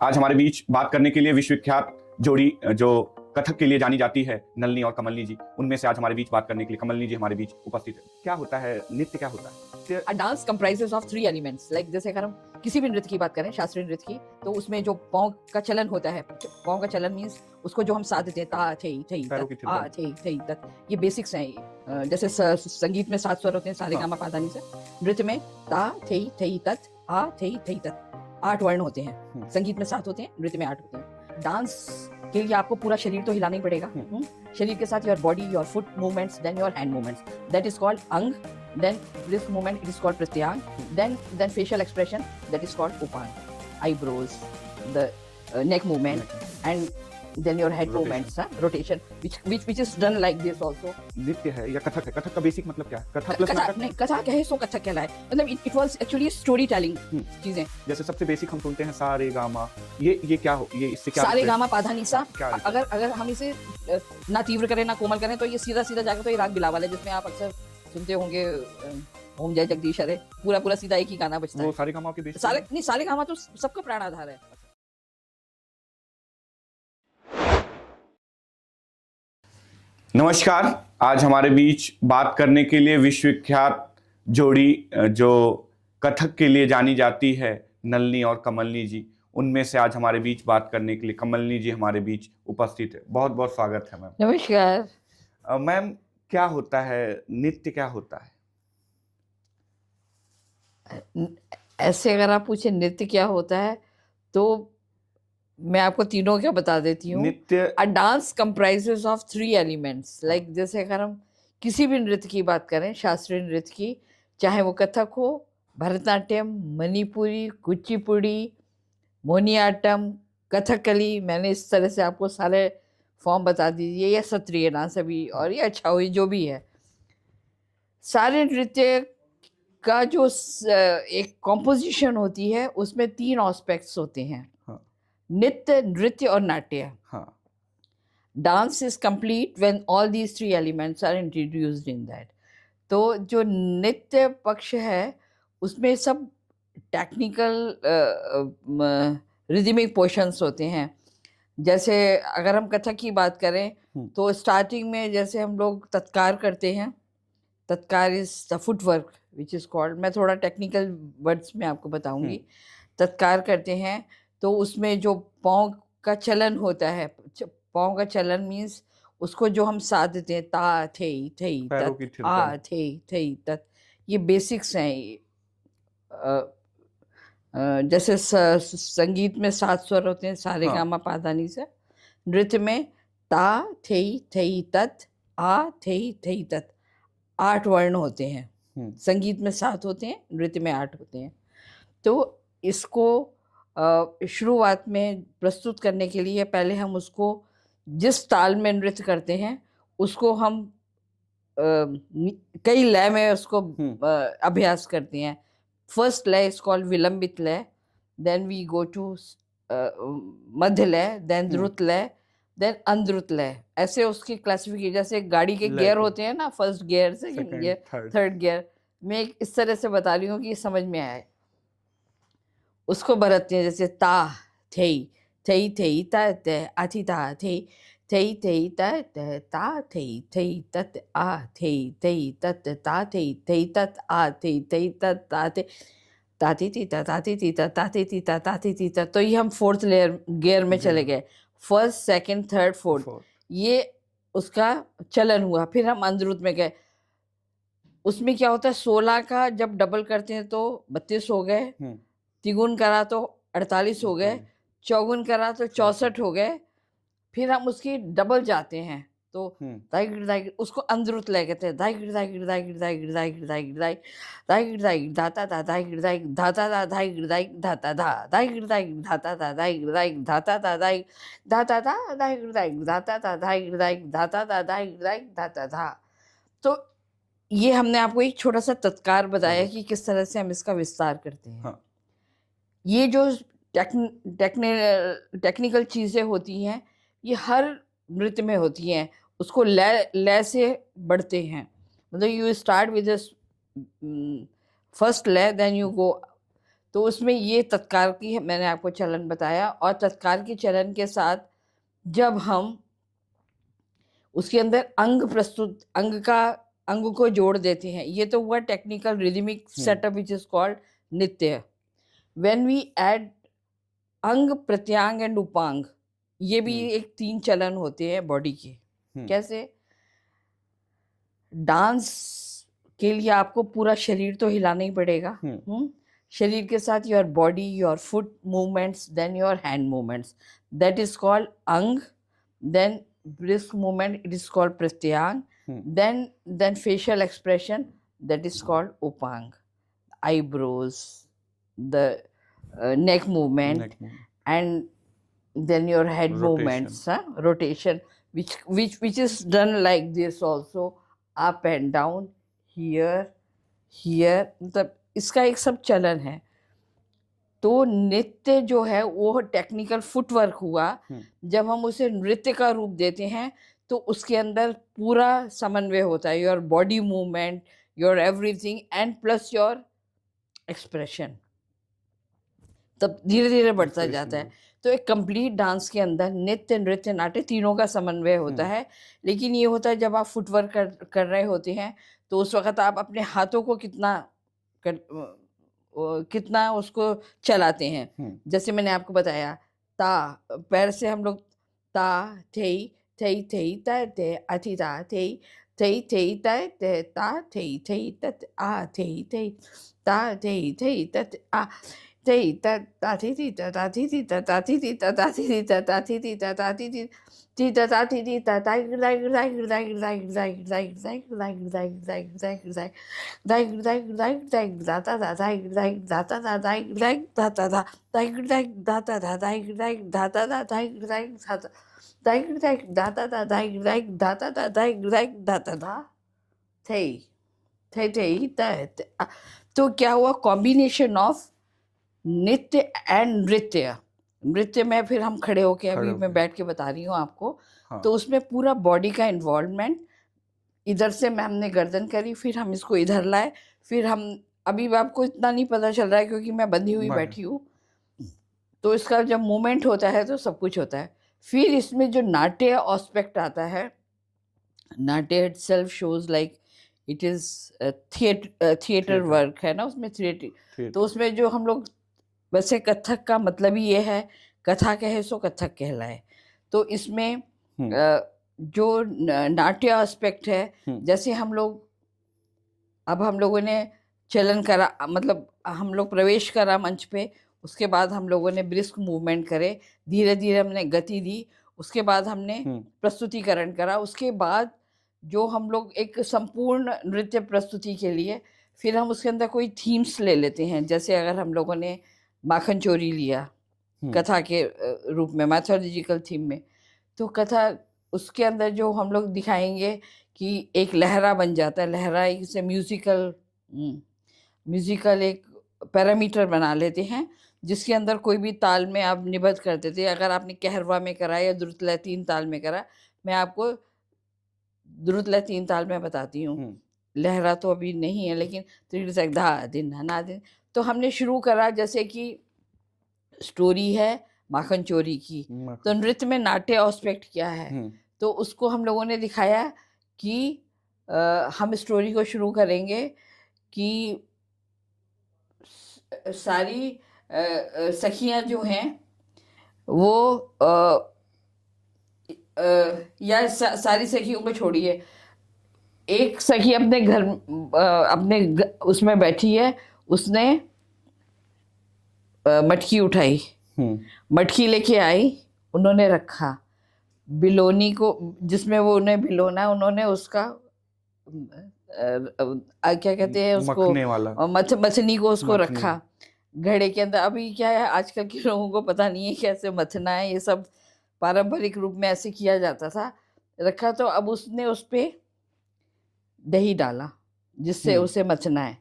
आज हमारे बीच बात करने के लिए विश्वविख्यात जोड़ी जो कथक के लिए जानी जाती है, नलिनी और कमलिनी जी, उनमें से आज हमारे बीच बात करने के लिए कमलिनी जी हमारे बीच उपस्थित है। क्या होता है नृत्य, क्या होता है? A dance comprises of three elements. Like जैसे अगर हम किसी भी नृत्य की बात करें, शास्त्रीय नृत्य की, तो उसमें जो पाँव का चलन होता है, पाँव का चलन मीन्स उसको जो हम साथ देते हैं, ता थे तत, आ थे तत, ये बेसिक्स हैं। जैसे संगीत में 7 स्वर होते हैं, सारे गामा पा धा नी सा। नृत्य में ता थे तत, आ थे तत, 8 वर्ण होते हैं। संगीत में 7 होते हैं, नृत्य में 8 होते हैं। डांस के लिए आपको पूरा शरीर तो हिलाना ही पड़ेगा। शरीर के साथ your body, your foot movements, then your hand movements, that is called अंग. Then this movement it is called pratyang. Then facial expression, that is called upan. Eyebrows, the neck movement, and then your head movements, rotation, which is done like this also. नृत्य है या कथक है? कथक का basic मतलब क्या है? कथा plus नाटक? नहीं, कथा क्या है, सो कथक कहलाए। मतलब it was actually story telling चीजें। जैसे सबसे बेसिक हम सुनते हैं सा रे गा मा, ये क्या हो, ये इससे क्या? सा रे गा मा पा धा नी सा। क्या? अगर हम इसे ना तीव्र करें ना कोमल करें, तो ये सीधा जाकर तो ये राग बिलावल है, जिसमें आप अक्सर सुनते होंगे, ओम जय जगदीश हरे, पूरा सीधा एक ही गाना बजता है। वो सारे गामा के बेसिक? सारे गामा तो सबका प्राण आधार है। नमस्कार, आज हमारे बीच बात करने के लिए विश्वविख्यात जोड़ी जो कथक के लिए जानी जाती है, नलिनी और कमलिनी जी, उनमें से आज हमारे बीच बात करने के लिए कमलिनी जी हमारे बीच उपस्थित है। बहुत बहुत स्वागत है मैम। नमस्कार मैम, क्या होता है नृत्य, क्या होता है? ऐसे अगर आप पूछे नृत्य क्या होता है, तो मैं आपको तीनों क्या बता देती हूँ। नृत्य, a dance comprises of 3 elements. Like जैसे अगर हम किसी भी नृत्य की बात करें, शास्त्रीय नृत्य की, चाहे वो कथक हो, भरतनाट्यम, मणिपुरी, कुचिपुड़ी, मोहिनीअट्टम, कथकली, मैंने इस तरह से आपको सारे फॉर्म बता दीजिए, या सत्रिय डांस अभी, और ये अच्छा हुई जो भी है। सारे नृत्य का जो एक कॉम्पोजिशन होती है, उसमें 3 एस्पेक्ट्स होते हैं। नित्य, नृत्य और नाट्य। Dance is complete when all these 3 elements are introduced in that. तो जो नृत्य पक्ष है, उसमें सब टेक्निकल रिदमिक पोर्शंस होते हैं। जैसे अगर हम कथक की बात करें, तो स्टार्टिंग में जैसे हम लोग तत्कार करते हैं, tatkar is the footwork which is called, मैं थोड़ा टेक्निकल वर्ड्स में आपको बताऊंगी। तत्कार करते हैं तो उसमें जो पाँव का चलन होता है, पाँव का चलन मीन्स उसको जो हम साथ देते हैं, ता थे तत, आ थे तत, ये बेसिक्स हैं। जैसे संगीत में 7 स्वर होते हैं, सारे गामा पा धा नी सा। नृत्य में ता थे तत, आ थे तत, 8 वर्ण होते हैं। संगीत में 7 होते हैं, नृत्य में 8 होते हैं। तो इसको शुरुआत में प्रस्तुत करने के लिए पहले हम उसको जिस ताल में नृत्य करते हैं, उसको हम कई लय में उसको अभ्यास करते हैं। फर्स्ट लय इज कॉल्ड विलंबित लय, देन वी गो टू मध्य लय, देन द्रुत लय, देन अनद्रुत लय। ऐसे उसकी क्लासिफिकेशन, जैसे गाड़ी के गियर होते हैं ना, first gear, second gear, third gear, मैं इस तरह से बता रही हूँ कि समझ में आए। उसको बरतते हैं, जैसे ता थे ता ते आथी ता थे ता ते ता थे तत, आ थे तत, ता थे तत, आ थे तत, ता थे ताती ती ता ताती ती ता ताती ती ता ताती ती ता। तो ये हम 4th लेयर गियर में चले गए। फर्स्ट, सेकंड, थर्ड, फोर्थ, ये उसका चलन हुआ। फिर हम अनद्रुत में गए। उसमें क्या होता है, 16 का जब डबल करते हैं तो 32 हो गए, तिगुन करा तो 48 हो गए, चौगुन करा तो 64 हो गए। फिर हम उसकी डबल जाते हैं, तो उसको अनद्रुत लय कहते हैं। धाता धा धाता धा धाता धा धाता धा धाता धा धाता धा धाता धा। तो ये हमने आपको एक छोटा सा तत्कार बताया कि किस तरह से हम इसका विस्तार करते हैं। ये जो टेक्निकल चीज़ें होती हैं, ये हर नृत्य में होती हैं। उसको लय से बढ़ते हैं। मतलब यू स्टार्ट विद फर्स्ट लय, देन यू गो तो उसमें ये तत्काल की मैंने आपको चलन बताया, और तत्काल की चलन के साथ जब हम उसके अंदर अंग को जोड़ देते हैं, ये तो हुआ technical rhythmic setup which is called नृत्य। व्हेन वी ऐड अंग, प्रत्यांग एंड उपांग, ये भी एक 3 चलन होते हैं बॉडी के। कैसे? डांस के लिए आपको पूरा शरीर तो हिलाना ही पड़ेगा। शरीर के साथ your body, your foot movements, then your hand movements, that is called ang. Then brisk movement, it is called pratyang. Then facial expression, that is called upang. Eyebrows, the neck movement, and then your head movements, rotation, which is done like this also, up and down, here, मतलब इसका एक सब चलन है। तो नृत्य जो है वो टेक्निकल फुटवर्क हुआ। जब हम उसे नृत्य का रूप देते हैं तो उसके अंदर पूरा समन्वय होता है, your body movement, your everything and plus your expression, तब धीरे धीरे बढ़ता जाता है। तो एक कंप्लीट डांस के अंदर नृत्य, नृत्य, नाट्य तीनों का समन्वय होता है। लेकिन ये होता है जब आप फुटवर्क कर रहे होते हैं तो उस वक्त आप अपने हाथों को कितना उसको चलाते हैं। जैसे मैंने आपको बताया, ता, पैर से हम लोग ता थे थे थे ता थे अथि ता थे थे थे ता थे ता थे थे तत आ थे थे ता थे थे तत आ थे ता ता थे थे ता थे थे ता थे थे ता थे थे ता थे थे ता थे थे ती ता ता ती ती ता ता like like like like like like like like like like like like like like like like दाता दाता लाइक दाता दाता लाइक दाता दा लाइक लाइक दाता दाता लाइक दाता दाता लाइक दाता लाइक लाइक दाता दाता लाइक दाता दाता लाइक दाता दा थे थे थे ता। तो क्या हुआ? कॉम्बिनेशन ऑफ नृत्य एंड नृत्य। नृत्य में फिर हम खड़े होके अभी मैं बैठ के बता रही हूँ आपको। तो उसमें पूरा बॉडी का इन्वॉल्वमेंट, इधर से मैम ने गर्दन करी, फिर हम इसको इधर लाए, फिर हम अभी आपको इतना नहीं पता चल रहा है क्योंकि मैं बंधी हुई बैठी हूँ। तो इसका जब मूवमेंट होता है तो सब कुछ होता है। फिर इसमें जो नाट्य एस्पेक्ट आता है, नाट्य itself shows like it is theatre work है ना, उसमें थिएटर। तो उसमें जो हम लोग, वैसे कथक का मतलब ही ये है, कथा कहे सो कथक कहलाए। तो इसमें जो नाट्य एस्पेक्ट है, जैसे हम लोगों ने चलन करा, मतलब हम लोग प्रवेश करा मंच पे, उसके बाद हम लोगों ने ब्रिस्क मूवमेंट करे, धीरे धीरे हमने गति दी, उसके बाद हमने प्रस्तुतिकरण करा, उसके बाद जो हम लोग एक संपूर्ण नृत्य प्रस्तुति के लिए फिर हम उसके अंदर कोई थीम्स ले लेते हैं। जैसे अगर हम लोगों ने माखन चोरी लिया कथा के रूप में, मैथोलॉजिकल थीम में, तो कथा उसके अंदर जो हम लोग दिखाएंगे कि एक लहरा बन जाता है। लहरा इसे म्यूजिकल एक पैरामीटर बना लेते हैं जिसके अंदर कोई भी ताल में आप निबद्ध करते थे। अगर आपने कहरवा में करा या द्रुतलय 3 ताल में करा, मैं आपको द्रुतलय 3 ताल में बताती हूँ, लहरा तो अभी नहीं है, लेकिन धा दिन ना दिन। तो हमने शुरू करा, जैसे कि स्टोरी है माखन चोरी की, तो नृत्य में नाट्य एस्पेक्ट क्या है, तो उसको हम लोगों ने दिखाया कि हम स्टोरी को शुरू करेंगे कि सारी सखियां जो हैं वो या सारी सखियों को छोड़िए, एक सखी अपने घर उसमें बैठी है, उसने मटकी उठाई, मटकी लेके आई, उन्होंने रखा बिलोनी को, जिसमें वो उन्हें बिलोना, उन्होंने उसका क्या कहते हैं उसको, मथनी को उसको रखा घड़े के अंदर। अभी क्या है, आजकल के लोगों को पता नहीं है कैसे मथना है, ये सब पारंपरिक रूप में ऐसे किया जाता था। रखा तो अब उसने उस पे दही डाला जिससे उसे मथना है,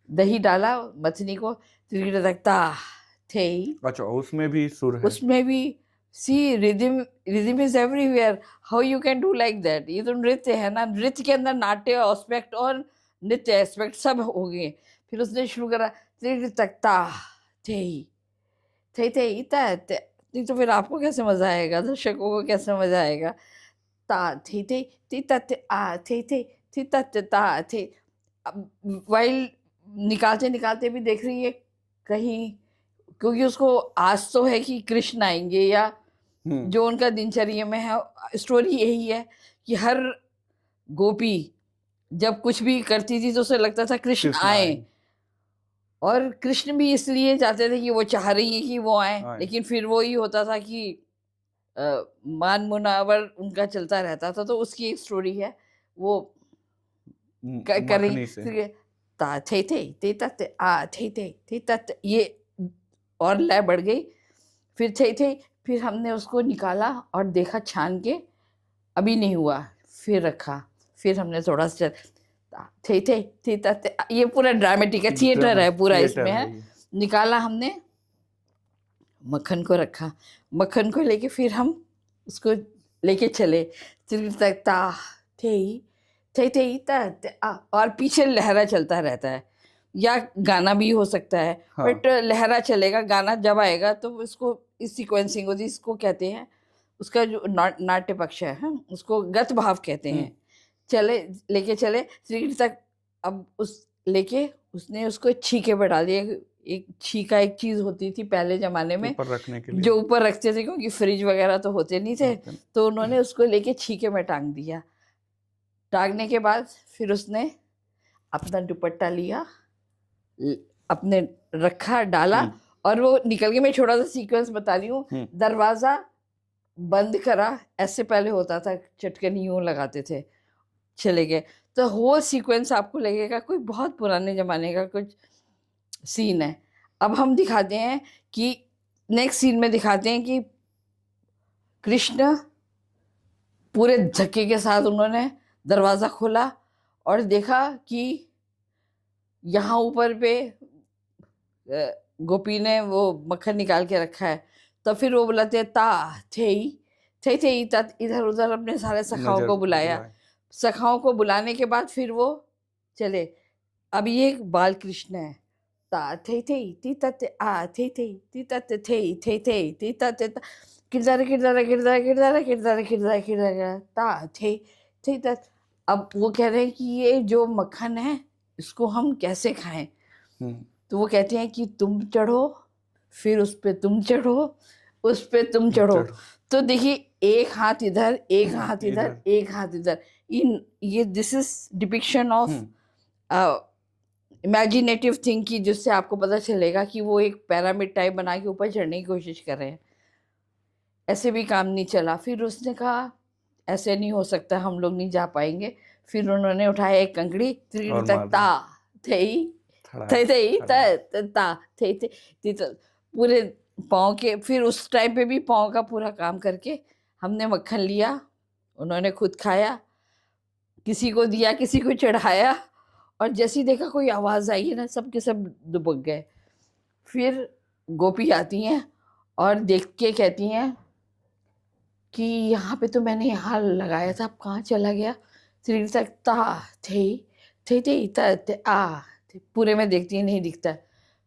दही डाला, मथनी को रखता थे। अच्छा, उसमें भी सुर है, उसमें भी see rhythm is everywhere, how you can do like that. ये तो नृत्य है ना, नृत्य के अंदर नाट्य एस्पेक्ट और नृत्य एस्पेक्ट सब हो गए। फिर उसने शुरू करा तकता थे ही थे इता ते, नहीं तो फिर आपको कैसे मजा आएगा, दर्शकों को कैसे मजा आएगा। ता थे ती तत आ थे तत ता थे। अब वाइल निकालते निकालते भी देख रही है कहीं, क्योंकि उसको आस तो है कि कृष्ण आएंगे, या जो उनका दिनचर्या में है स्टोरी यही है कि हर गोपी जब कुछ भी करती थी तो उसे लगता था कृष्ण आए, और कृष्ण भी इसलिए चाहते थे कि वो चाह रही है कि वो आए, लेकिन फिर वो ही होता था कि मान मुनावर उनका चलता रहता था। तो उसकी एक स्टोरी है वो कर रही मखनी से। फिर ता थे तत आ थे तत, ये और लय बढ़ गई। फिर थे फिर हमने उसको निकाला और देखा छान के, अभी नहीं हुआ, फिर रखा, फिर हमने थोड़ा सा थे तत, ये पूरा ड्रामेटिक है, थिएटर है पूरा इसमें है। निकाला हमने, मक्खन को रखा, मक्खन को लेके फिर हम उसको लेके चले तक ता थे ता, और पीछे लहरा चलता रहता है, या गाना भी हो सकता है। हाँ। बट लहरा चलेगा, गाना जब आएगा तो इसको इस सीक्वेंसिंग होती है, इसको कहते हैं, उसका जो नाट्य पक्ष है, हाँ, उसको गत भाव कहते हैं। चले लेके चले श्री तक, अब उस लेके उसने उसको छीके पे डाल दिया। एक छीका एक चीज होती थी पहले जमाने में ऊपर रखने के लिए, जो ऊपर रखते थे, क्योंकि फ्रिज वगैरह तो होते नहीं थे, तो उन्होंने उसको लेके छीके में टांग दिया। टांगने के बाद फिर उसने अपना दुपट्टा लिया, अपने रखा, डाला, और वो निकल के, मैं छोटा सा सीक्वेंस बता रही हूँ, दरवाजा बंद करा, ऐसे पहले होता था, चटकनी यूं लगाते थे, चले गए। तो वो सीक्वेंस आपको लगेगा कोई बहुत पुराने जमाने का कुछ सीन है। अब हम दिखाते हैं कि नेक्स्ट सीन में दिखाते हैं कि कृष्ण पूरे धक्के के साथ उन्होंने दरवाजा खोला और देखा कि यहाँ ऊपर पे गोपी ने वो मक्खन निकाल के रखा है। तो फिर वो बुलाते ता थे इधर उधर अपने सारे सखाओं को बुलाया। सखाओं को बुलाने के बाद फिर वो चले। अब ये बाल कृष्ण है। ता थे ती तत आ थे ती तत थे ती तत किरदार किरदार किरदार किरदार किरदार किरदार किरदार ता थे तत। अब वो कह रहे हैं कि ये जो मक्खन है इसको हम कैसे खाएं। तो वो कहते हैं कि तुम चढ़ो, फिर उस पे तुम चढ़ो, उस पे तुम चढ़ो। तो देखिए, एक हाथ इधर, एक हाथ इधर, एक हाथ इधर, ये this is depiction of imaginative thing की, जिससे आपको पता चलेगा कि वो एक पिरामिड टाइप बना के ऊपर चढ़ने की कोशिश कर रहे हैं। ऐसे भी काम नहीं चला। फिर उसने कहा ऐसे नहीं हो सकता, हम लोग नहीं जा पाएंगे। फिर उन्होंने उठाया एक कंकड़ी, तक ता थे पूरे पाँव के। फिर उस टाइम पे भी पाँव का पूरा काम करके हमने मक्खन लिया, उन्होंने खुद खाया, किसी को दिया, किसी को चढ़ाया, और जैसे ही देखा कोई आवाज़ आई है ना, सब के सब दुबक गए। फिर गोपी आती हैं और देख के कहती हैं कि यहाँ पे तो मैंने यहाँ लगाया था, अब कहाँ चला गया। श्री तक ता थे आ, पूरे में देखती है नहीं दिखता।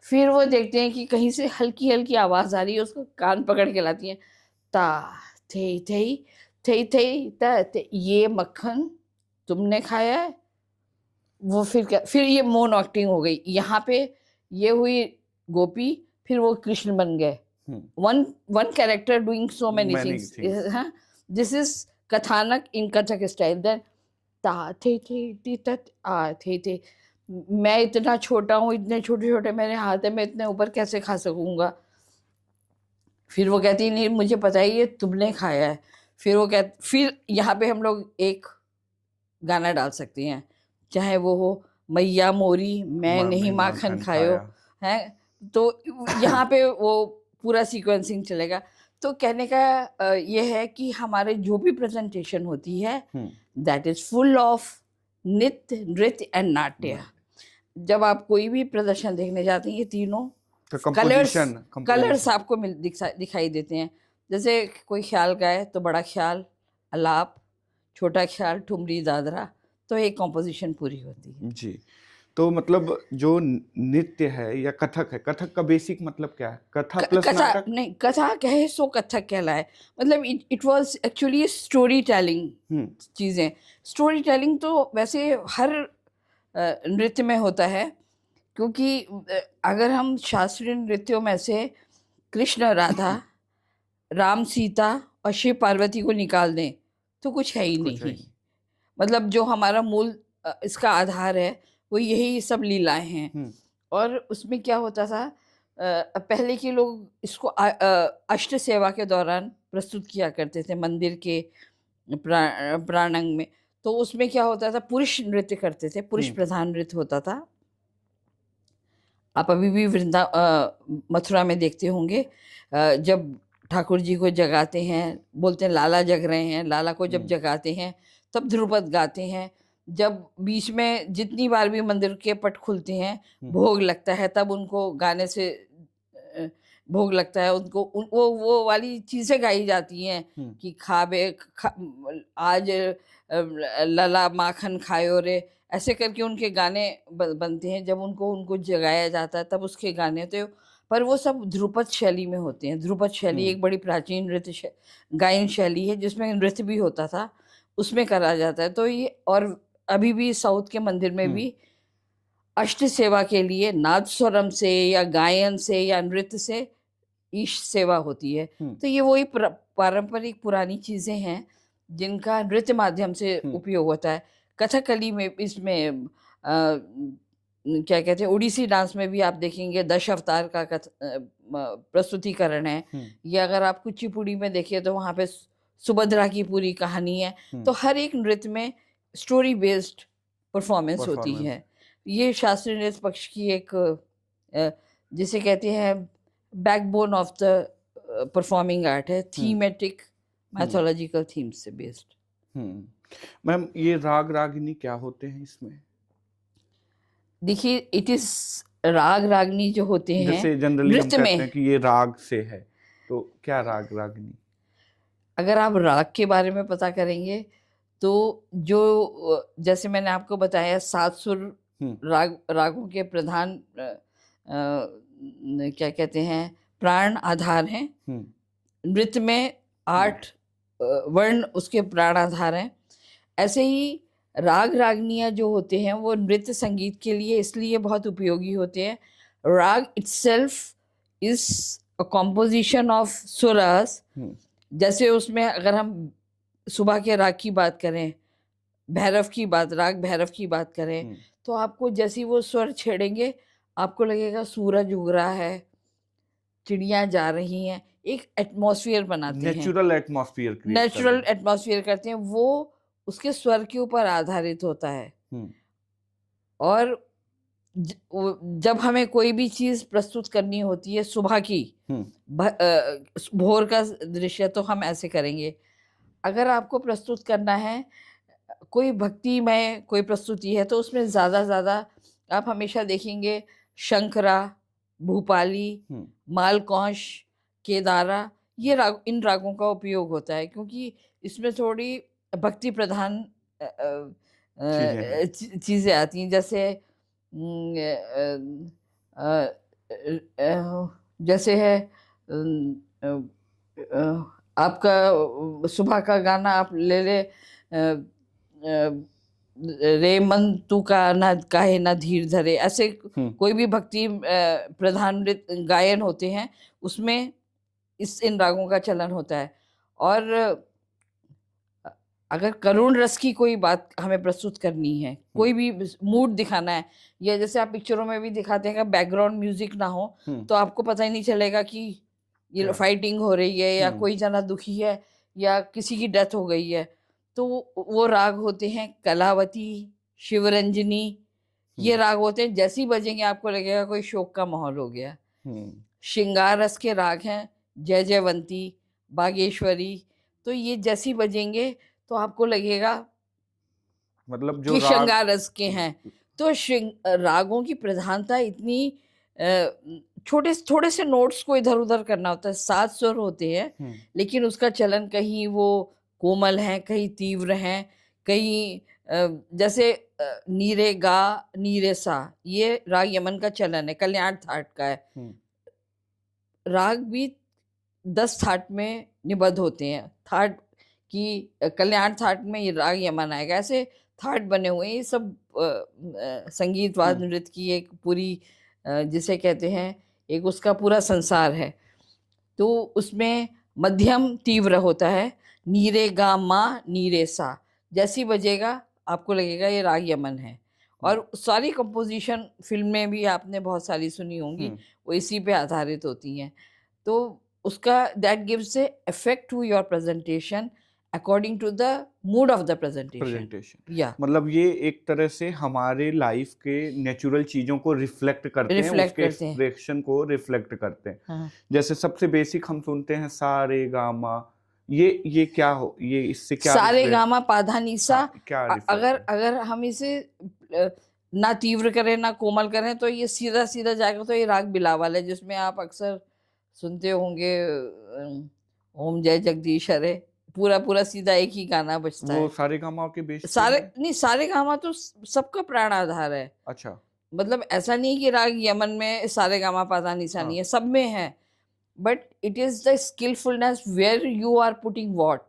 फिर वो देखते हैं कि कहीं से हल्की हल्की आवाज़ आ रही है, उसको कान पकड़ के लाती हैं। ता थे ये मक्खन तुमने खाया है। वो फिर क्या, फिर ये मोन एक्टिंग हो गई यहाँ पे, ये हुई गोपी, फिर वो कृष्ण बन गए। one character doing so many things. This is कथानक in कथक style. Then ता थे तत आ थे मैं इतना छोटा हूँ, इतने छोटे छोटे मेरे हाथ है, मैं इतने ऊपर कैसे खा सकूंगा। फिर वो कहती नहीं, मुझे पता ही है तुमने खाया है। फिर यहाँ पे हम लोग एक गाना डाल सकते हैं, चाहे वो हो मैया मोरी मैं नहीं माखन खायो है। तो यहाँ पे वो पूरा सीक्वेंसिंग चलेगा। तो कहने का ये है कि हमारे जो भी प्रेजेंटेशन होती है दैट इज फुल ऑफ नृत्य, नृत्य एंड नाट्य। जब आप कोई भी प्रदर्शन देखने जाते हैं, ये तीनों कलर्स आपको दिखाई देते हैं। जैसे कोई ख्याल गाए तो बड़ा ख्याल, अलाप, छोटा ख्याल, ठुमरी, दादरा, तो एक कॉम्पोजिशन पूरी होती है। जी। तो मतलब जो नृत्य है या कथक है, कथक का बेसिक मतलब क्या है? कथा प्लस कथा नाटक? नहीं, कथा कहे सो कथक कहलाए। मतलब it was actually story telling hmm चीज़ें। स्टोरी टेलिंग तो वैसे हर नृत्य में होता है, क्योंकि अगर हम शास्त्रीय नृत्यों में से कृष्ण राधा, राम सीता और शिव पार्वती को निकाल दें तो कुछ है ही कुछ है नहीं। मतलब जो हमारा मूल इसका आधार है वो यही सब लीलाएं हैं। हम्म और उसमें क्या होता था, पहले के लोग इसको अष्ट सेवा के दौरान प्रस्तुत किया करते थे मंदिर के प्रांगण में। तो उसमें क्या होता था, पुरुष नृत्य करते थे, पुरुष प्रधान नृत्य होता था। आप अभी भी मथुरा में देखते होंगे, जब ठाकुर जी को जगाते हैं, बोलते हैं लाला जग रहे हैं, लाला को जब जगाते हैं तब ध्रुपद गाते हैं। जब बीच में जितनी बार भी मंदिर के पट खुलते हैं, भोग लगता है, तब उनको गाने से भोग लगता है, उनको वो वाली चीज़ें गाई जाती हैं कि आज लला माखन खायो रे, ऐसे करके उनके गाने बनते हैं। जब उनको जगाया जाता है तब उसके गाने, तो पर वो सब ध्रुपद शैली में होते हैं। ध्रुपद शैली एक बड़ी प्राचीन नृत्य गायन शैली है जिसमें नृत्य भी होता था, उसमें करा जाता है। तो ये, और अभी भी साउथ के मंदिर में भी अष्ट सेवा के लिए नाद स्वरम से या गायन से या नृत्य से ईश सेवा होती है। तो ये वही पारंपरिक पुरानी चीजें हैं जिनका नृत्य माध्यम से उपयोग होता है। कथकली में, इसमें क्या कहते हैं, उड़ीसी डांस में भी आप देखेंगे 10 अवतार का प्रस्तुतिकरण है। या अगर आप कुचिपुड़ी में देखिए तो वहाँ पे सुभद्रा की पूरी कहानी है। तो हर एक नृत्य में स्टोरी बेस्ड परफॉर्मेंस होती है। ये शास्त्रीय नृत्य पक्ष की एक जिसे कहते हैं backbone of the performing art है, थीमेटिक मैथोलॉजिकल थीम्स से बेस्ड। मैम, ये राग रागिनी क्या होते हैं इसमें? देखिए, इट इज राग रागनी जो होते हैं जैसे जनरली हम नृत्य कहते हैं में, कि ये राग से है, तो क्या राग रागिनी? अगर आप राग के बारे में पता करेंगे तो जो जैसे मैंने आपको बताया 7 सुर रागों के प्रधान क्या कहते हैं, प्राण आधार हैं। नृत्य में 8 वर्ण उसके प्राण आधार हैं। ऐसे ही राग रागनियाँ जो होते हैं वो नृत्य संगीत के लिए इसलिए बहुत उपयोगी होते हैं। Raga itself is a composition of सुरास। जैसे उसमें अगर हम सुबह के राग की बात करें, भैरव की बात, राग भैरव की बात करें, तो आपको जैसी वो स्वर छेड़ेंगे आपको लगेगा सूरज उग रहा है, चिड़ियाँ जा रही हैं, एक एटमॉस्फेयर बनाते हैं, नेचुरल एटमॉस्फेयर नेचुरल एटमॉस्फेयर करते हैं। वो उसके स्वर के ऊपर आधारित होता है। और जब हमें कोई भी चीज प्रस्तुत करनी होती है सुबह की, भोर का दृश्य, तो हम ऐसे करेंगे। अगर आपको प्रस्तुत करना है कोई भक्ति में कोई प्रस्तुति है तो उसमें ज़्यादा आप हमेशा देखेंगे शंकरा, भूपाली, मालकौश, केदारा, ये राग, इन रागों का उपयोग होता है क्योंकि इसमें थोड़ी भक्ति प्रधान चीज़ें आती हैं। जैसे जैसे है आपका सुबह का गाना आप ले ले, रे मन तू का ना काहे ना धीर धरे, ऐसे कोई भी भक्ति प्रधान गायन होते हैं उसमें इन रागों का चलन होता है। और अगर करुण रस की कोई बात हमें प्रस्तुत करनी है, कोई भी मूड दिखाना है, या जैसे आप पिक्चरों में भी दिखाते हैं कि बैकग्राउंड म्यूजिक ना हो तो आपको पता ही नहीं चलेगा कि ये फाइटिंग हो रही है या कोई जना दुखी है या किसी की डेथ हो गई है। तो वो राग होते हैं कलावती, शिवरंजनी, ये राग होते हैं। जैसे ही बजेंगे आपको लगेगा कोई शोक का माहौल हो गया। श्रृंगार रस के राग हैं जय जयवंती, बागेश्वरी। तो ये जैसी बजेंगे तो आपको लगेगा मतलब जो कि श्रृंगार रस के हैं। तो रागों की प्रधानता इतनी थोड़े से नोट्स को इधर उधर करना होता है। 7 सुर होते हैं लेकिन उसका चलन कहीं वो कोमल हैं, कहीं तीव्र हैं, कहीं जैसे नीरे गा नीरे सा, ये राग यमन का चलन है, कल्याण थाट का है। राग भी 10 थाट में निबद्ध होते हैं। थाट की कल्याण थाट में ये राग यमन आएगा, ऐसे थाट बने हुए हैं। ये सब संगीत वाद नृत्य की एक पूरी जिसे कहते हैं एक उसका पूरा संसार है। तो उसमें मध्यम तीव्र होता है, नीरे गा मा नीरे सा, जैसी बजेगा आपको लगेगा ये राग यमन है। और सारी कंपोजिशन फिल्म में भी आपने बहुत सारी सुनी होंगी, वो इसी पे आधारित होती हैं। तो उसका that gives a effect to your presentation according to the mood of the presentation. या मतलब ये एक तरह से हमारे लाइफ के नेचुरल चीजों को रिफ्लेक्ट करते हैं, उसके एक्सप्रेशन को रिफ्लेक्ट करते हैं। हाँ। जैसे सबसे बेसिक हम सुनते हैं सा रे गा मा, ये क्या हो, ये इससे क्या सारे गामा पाधा नीसा। क्या अगर हम इसे ना तीव्र करें ना कोमल करें तो ये सीधा सीधा जाएगा, तो ये राग बिलावल है, जिसमें आप अक्सर सुनते होंगे ओम जय जगदीश हरे, पूरा पूरा सीधा एक ही गाना बजता है। वो सारे गामा के बेस सारे गामा तो सबका प्राण आधार है। अच्छा, मतलब ऐसा नहीं कि राग यमन में सारे गामा पाधा निसा नहीं है, सब में है, but it is the skillfulness where you are putting what.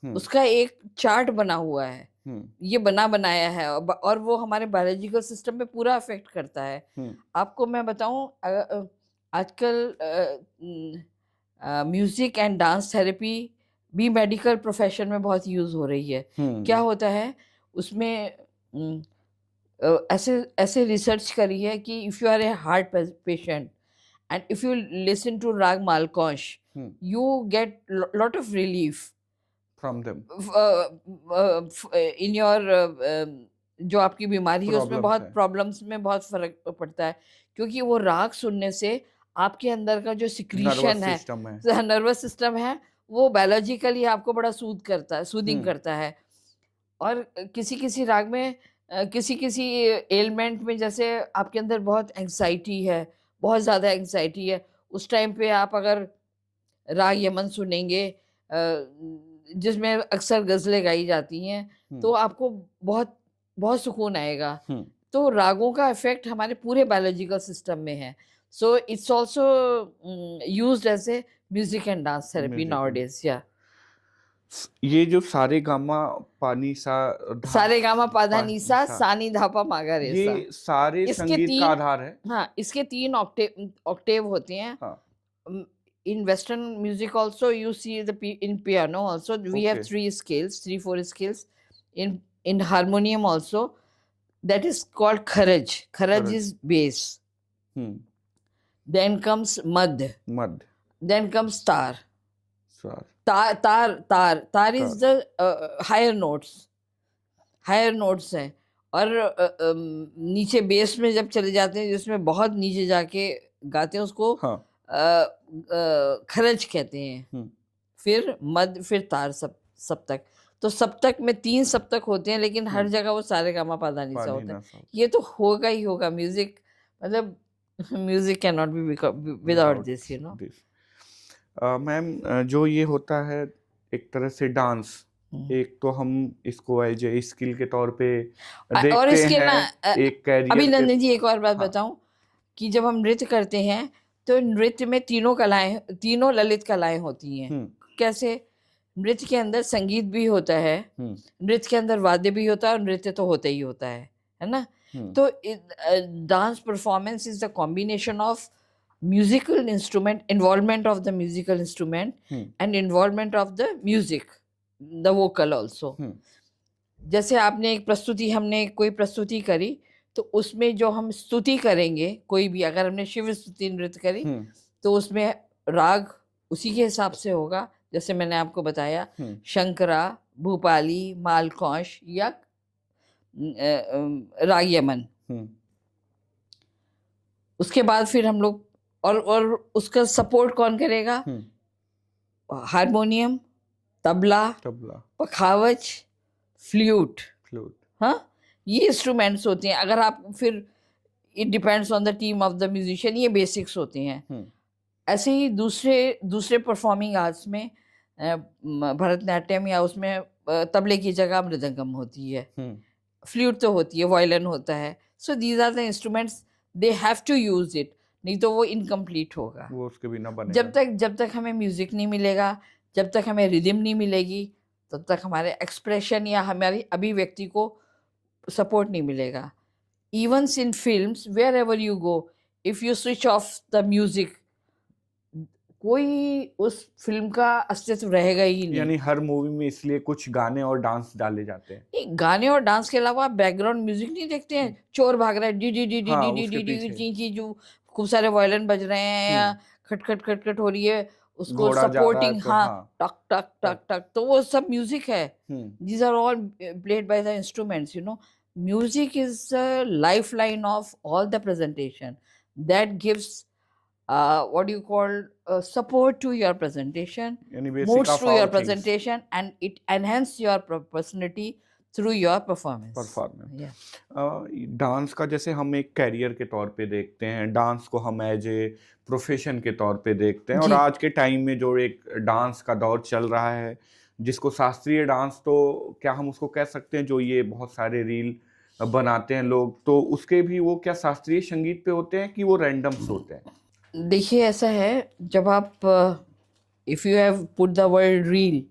उसका एक चार्ट बना हुआ है, ये बनाया है, और वो हमारे बायोलॉजिकल सिस्टम पे पूरा अफेक्ट करता है। आपको मैं बताऊं, आजकल म्यूजिक एंड डांस थेरेपी भी मेडिकल प्रोफेशन में बहुत यूज हो रही है। क्या होता है उसमें, ऐसे रिसर्च करी है कि if you are a heart patient and if you listen to Rag Malkonch, you get lot of relief from them in your जो आपकी बीमारी है उसमें बहुत प्रॉब्लम्स में बहुत फर्क पड़ता है, क्योंकि वो राग सुनने से आपके अंदर का जो सिक्रीशन है, नर्वस सिस्टम है, वो बायोलॉजिकली आपको बड़ा सूदिंग करता है। और किसी राग में किसी एलिमेंट में, जैसे आपके अंदर बहुत एंग्जाइटी है, बहुत ज़्यादा एंग्जाइटी है, उस टाइम पे आप अगर राग यमन सुनेंगे जिसमें अक्सर गज़लें गाई जाती हैं, तो आपको बहुत बहुत सुकून आएगा। तो रागों का इफेक्ट हमारे पूरे बायोलॉजिकल सिस्टम में है। So it's also used as a music and dance therapy nowadays. या ये जो सारे गामा पानी सा, सारे गामा पाधा नीसा सानी धापा मागा रेसा, ये सारे संगीत का आधार है। हाँ, इसके 3 ऑक्टेव होते हैं। हाँ. In Western music also you see in piano also we have 3-4 scales. In harmonium also, that is called kharaj. Kharaj is bass. Then comes mad. Then comes tar. Tar is the higher notes हैं। और नीचे base में जब चले जाते हैं, जिसमें बहुत नीचे जाके गाते हैं, उसको खरज कहते हैं। फिर मद, फिर तार, सप्तक। तो सप्तक में 3 सप्तक होते हैं, लेकिन हर जगह वो सारे गामा पाधा निसा होता है। ये तो होगा ही होगा म्यूजिक, मतलब music can not be without this, you know. Ma'am, जो ये होता है एक तरह से डांस, एक तो हम इसको एज ए स्किल के तौर पे देखते और इसके हैं, एक कैरियर। अभी नंदन जी एक और बात बताऊं कि जब हम नृत्य करते हैं तो नृत्य में तीनों ललित कलाएं होती हैं। कैसे? नृत्य के अंदर संगीत भी होता है, नृत्य के अंदर वाद्य भी होता है, और नृत्य तो होता ही होता है ना। तो dance performance is the combination of musical instrument, involvement of the musical instrument and involvement of the music, the vocal also. जैसे हमने कोई प्रस्तुति करी, तो उसमें जो हम स्तुति करेंगे, कोई भी अगर हमने शिव स्तुति नृत्य करी, तो उसमें राग उसी के हिसाब से होगा, जैसे मैंने आपको बताया, शंकरा, भूपाली, मालकौश या राग यमन। उसके बाद फिर हम लोग और उसका सपोर्ट कौन करेगा? हारमोनियम, तबला, पखावज, फ्लूट। हाँ, ये इंस्ट्रूमेंट्स होते हैं। अगर आप फिर it depends on the team of the musician, ये बेसिक्स होते हैं। ऐसे ही दूसरे परफॉर्मिंग आर्ट्स में, भरतनाट्यम या उसमें तबले की जगह मृदंगम होती है, फ्लूट तो होती है, वायलिन होता है. So these are the instruments, they have to use it, नहीं तो वो इनकम्प्लीट होगा. वो उसके बिना बनेगा. जब तक हमें म्यूजिक नहीं मिलेगा, जब तक हमें रिदम नहीं मिलेगी, तब तक हमारे एक्सप्रेशन या हमारी अभिव्यक्ति को सपोर्ट नहीं मिलेगा. Even in films, where ever you go, if you switch off the music, कोई उस फिल्म का अस्तित्व रहेगा ही नहीं. यानी हर मूवी में इसलिए कुछ गाने और डांस डाले जाते हैं. नहीं, गाने और डांस के अलावा बैकग्राउंड म्यूजिक नहीं देखते हैं. चोर भाग रहा है, डी डी डी डी हाँ, डी डी उसके डी डी पीछे ची ची, जो खूब सारे वायलिन बज रहे हैं या खट खट खट खट हो रही है, उसको घोड़ा जा रहा है सपोर्टिंग, तो हाँ, हाँ. टक टक टक टक, तो वो सब म्यूजिक है. हम्म. These are all played by the instruments, you know. Music is a lifeline of all the presentation that gives what do you call support to your presentation, यानी basic moods of to your all things. presentation, and it enhance your personality through your performance. Performance. Yeah. Dance का जैसे हम एक career के तौर पे देखते हैं, डांस को हम एज ए प्रोफेशन के तौर पे देखते हैं, और जी. आज के टाइम में जो एक डांस का दौर चल रहा है, जिसको शास्त्रीय डांस, तो क्या हम उसको कह सकते हैं, जो ये बहुत सारे रील बनाते हैं लोग, तो उसके भी वो क्या शास्त्रीय संगीत पे होते हैं कि वो रैंडम्स होते हैं? देखिए, ऐसा है, जब आप if you have put the word reel,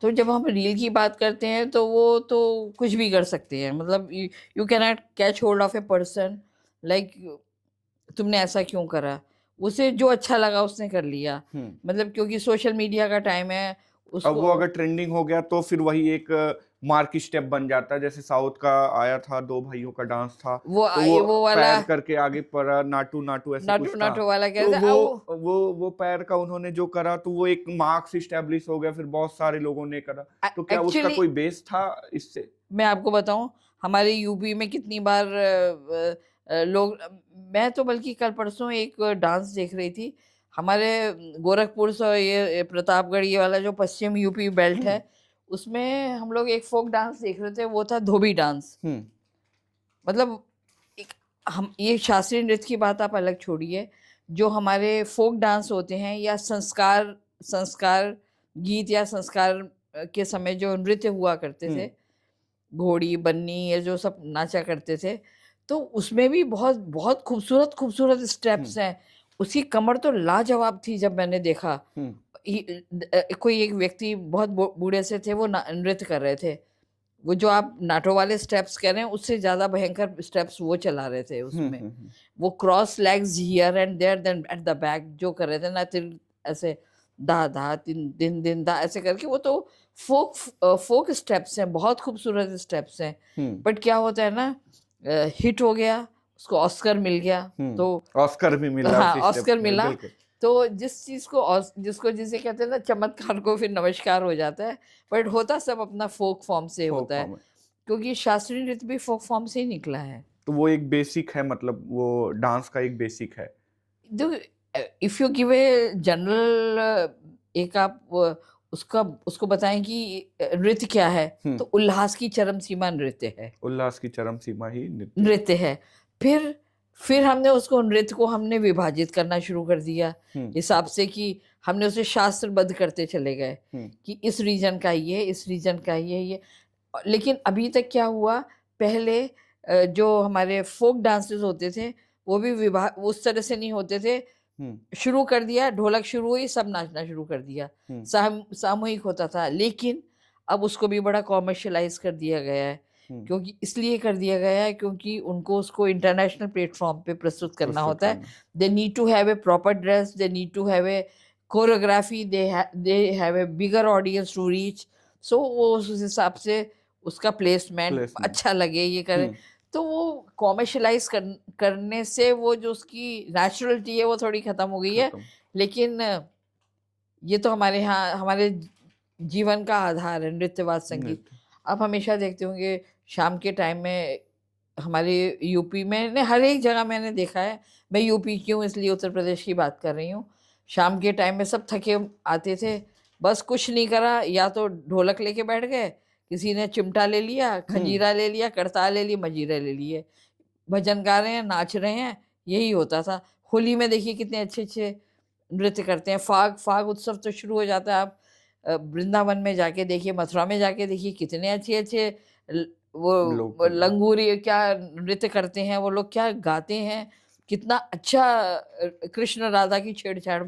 तो जब हम रील की बात करते हैं तो वो तो कुछ भी कर सकते हैं. मतलब you can not catch hold of a person, like तुमने ऐसा क्यों करा, उसे जो अच्छा लगा उसने कर लिया. मतलब क्योंकि सोशल मीडिया का टाइम है, अब उसको वो अगर ट्रेंडिंग हो गया तो फिर वही एक मार्क स्टेप बन जाता है. जैसे साउथ का आया था, दो भाइयों का डांस था, वो तो वो वाला पैर करके आगे पड़ा, नाटू नाटू ऐसे नाटू कुछ था. नाटू वाला तो कहते हैं. वो पैर का उन्होंने जो करा, तो वो एक मार्क्स इस्टेब्लिश हो गया, फिर बहुत सारे लोगों ने करा. तो क्या उसका एक्चुअली कोई बेस था इससे? मैं आपको बताऊं, हमारे यूपी में कितनी बार लोग, मैं तो बल्कि कल परसों एक डांस देख रही थी. हमारे गोरखपुर से ये प्रतापगढ़, ये वाला जो पश्चिम यूपी बेल्ट है, उसमें हम लोग एक फोक डांस देख रहे थे. वो था धोबी डांस. मतलब एक, हम ये शास्त्रीय नृत्य की बात आप अलग छोड़िए, जो हमारे फोक डांस होते हैं या संस्कार संस्कार गीत या संस्कार के समय जो नृत्य हुआ करते थे, घोड़ी बन्नी, ये जो सब नाचा करते थे, तो उसमें भी बहुत बहुत खूबसूरत खूबसूरत स्टेप्स हैं. उसकी कमर तो लाजवाब थी. जब मैंने देखा, कोई एक व्यक्ति बहुत बूढ़े से थे, वो नृत्य कर रहे थे. वो जो आप नाटो वाले स्टेप्स कह रहे हैं, उससे ज्यादा भयंकर स्टेप्स वो चला रहे थे उसमें. वो cross legs here and there, then at the back जो कर रहे थे ना, ऐसे दा दा दिन दिन दिन दा ऐसे करके, वो तो फोक स्टेप्स हैं, बहुत खूबसूरत स्टेप्स हैं. बट क्या होता है ना, हिट हो गया, उसको ऑस्कर मिल गया, तो ऑस्कर भी मिला. हाँ, उसी ऑस्कर स्टेप में, मिला. बिल्कुल. तो जिस चीज को जिसको जिसे कहते हैं ना, चमत्कार को फिर नमस्कार हो जाता है. बट होता सब अपना फोक फॉर्म से फोक होता है, फॉर्म है. क्योंकि शास्त्रीय नृत्य भी फोक फॉर्म से ही निकला है. तो वो एक बेसिक है, मतलब वो डांस का एक बेसिक है. If you give a general, एक आप उसको बताएं कि नृत्य क्या है, तो उल्लास की चरम सीमा नृत्य है. उल्लास की चरम सीमा ही नृत्य है. फिर हमने उसको, नृत्य को हमने विभाजित करना शुरू कर दिया हिसाब से, कि हमने उसे शास्त्रबद्ध करते चले गए कि इस रीजन का ये, इस रीजन का ये. लेकिन अभी तक क्या हुआ, पहले जो हमारे फोक डांसेस होते थे, वो भी विभाग उस तरह से नहीं होते थे. शुरू कर दिया, ढोलक शुरू हुई, सब नाचना शुरू कर दिया, सामूहिक होता था. लेकिन अब उसको भी बड़ा कॉमर्शियलाइज कर दिया गया है. क्योंकि इसलिए कर दिया गया है क्योंकि उनको उसको इंटरनेशनल प्लेटफॉर्म पे प्रस्तुत करना होता है. They need to have a proper dress, they need to have a choreography, they have a bigger audience to reach. So वो उस हिसाब से उसका प्लेसमेंट अच्छा लगे, ये करे. तो वो कॉमर्शलाइज करने से वो जो उसकी नेचुरलिटी है वो थोड़ी खत्म हो गई है. लेकिन ये तो हमारे यहाँ, हमारे जीवन का आधार है नृत्यवाद संगीत. आप हमेशा देखते होंगे शाम के टाइम में हमारे यूपी में, ने हर एक जगह मैंने देखा है, मैं यूपी क्यों, इसलिए उत्तर प्रदेश की बात कर रही हूँ. शाम के टाइम में सब थके आते थे, बस कुछ नहीं करा, या तो ढोलक लेके बैठ गए, किसी ने चिमटा ले लिया, खंजीरा ले लिया, करताल ले ली, मजीरे ले लिए, भजन गा रहे हैं, नाच रहे हैं. यही होता था. होली में देखिए कितने अच्छे अच्छे नृत्य करते हैं. फाग उत्सव तो शुरू हो जाता है. आप वृंदावन में जाके देखिए, मथुरा में जाके देखिए, कितने अच्छे अच्छे लोग वो लंगूरी क्या नृत्य करते हैं, वो लोग क्या गाते हैं, कितना अच्छा कृष्ण राधा की छेड़छाड़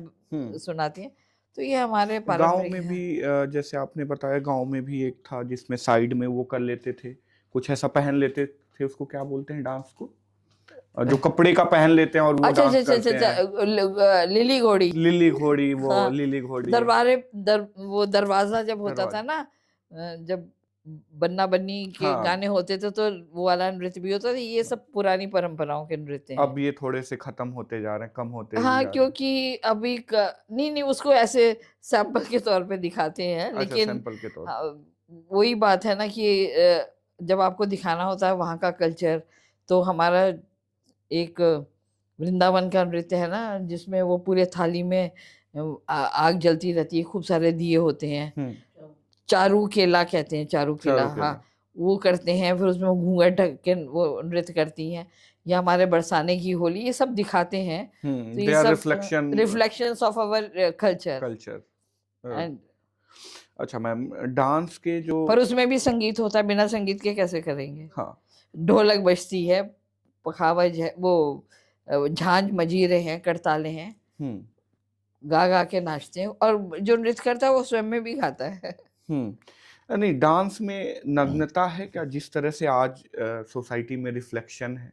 सुनाते हैं। तो ये हमारे गांव पारंपरिक में है। भी जैसे आपने बताया, गांव में भी एक था जिसमें साइड में वो कर लेते थे, कुछ ऐसा पहन लेते थे, उसको क्या बोलते हैं डांस को, जो कपड़े का पहन लेते हैं और वो अच्छा अच्छा डांस अच्छा करते हैं। अच्छा, लिली घोड़ी। लिली घोड़ी, वो हाँ, लिली घोड़ी वो दरवाजा जब होता था दरवाजा। ना, जब बन्ना बन्नी के हाँ, गाने होते थे तो वो वाला नृत्य भी होता था। ये सब पुरानी परंपराओं के नृत्य हैं। अब ये थोड़े से खत्म होते जा रहे हैं, कम होते भी हाँ, जा रहे हैं। क्योंकि अभी नहीं नहीं, उसको ऐसे सैंपल के तौर पे दिखाते हैं, अच्छा, लेकिन सैंपल के तौर हाँ, पे। वही बात है ना कि जब आपको दिखाना होता है वहाँ का कल्चर, तो हमारा एक वृंदावन का नृत्य है ना, जिसमें वो पूरे थाली में आग जलती रहती है, खूब सारे दिए होते हैं। हम्म। चारू केला कहते हैं, चारू केला, चारों हाँ। केला। वो करते हैं, फिर उसमें घूंघट ढक के वो नृत्य करती हैं। या हमारे बरसाने की होली, ये सब दिखाते हैं। तो दे ये आर सब reflection reflections of our culture. Culture. And अच्छा मैम, डांस के जो, पर उसमें भी संगीत होता है, बिना संगीत के कैसे करेंगे। हाँ, ढोलक बजती है, पखावज है, वो झांझ मजीरे हैं, करताले हैं, हम्म गा गा के नाचते हैं। और जो नृत्य करता है वो स्वयं में भी गाता है। नहीं, डांस में नग्नता है क्या, जिस तरह से आज सोसाइटी में रिफ्लेक्शन है?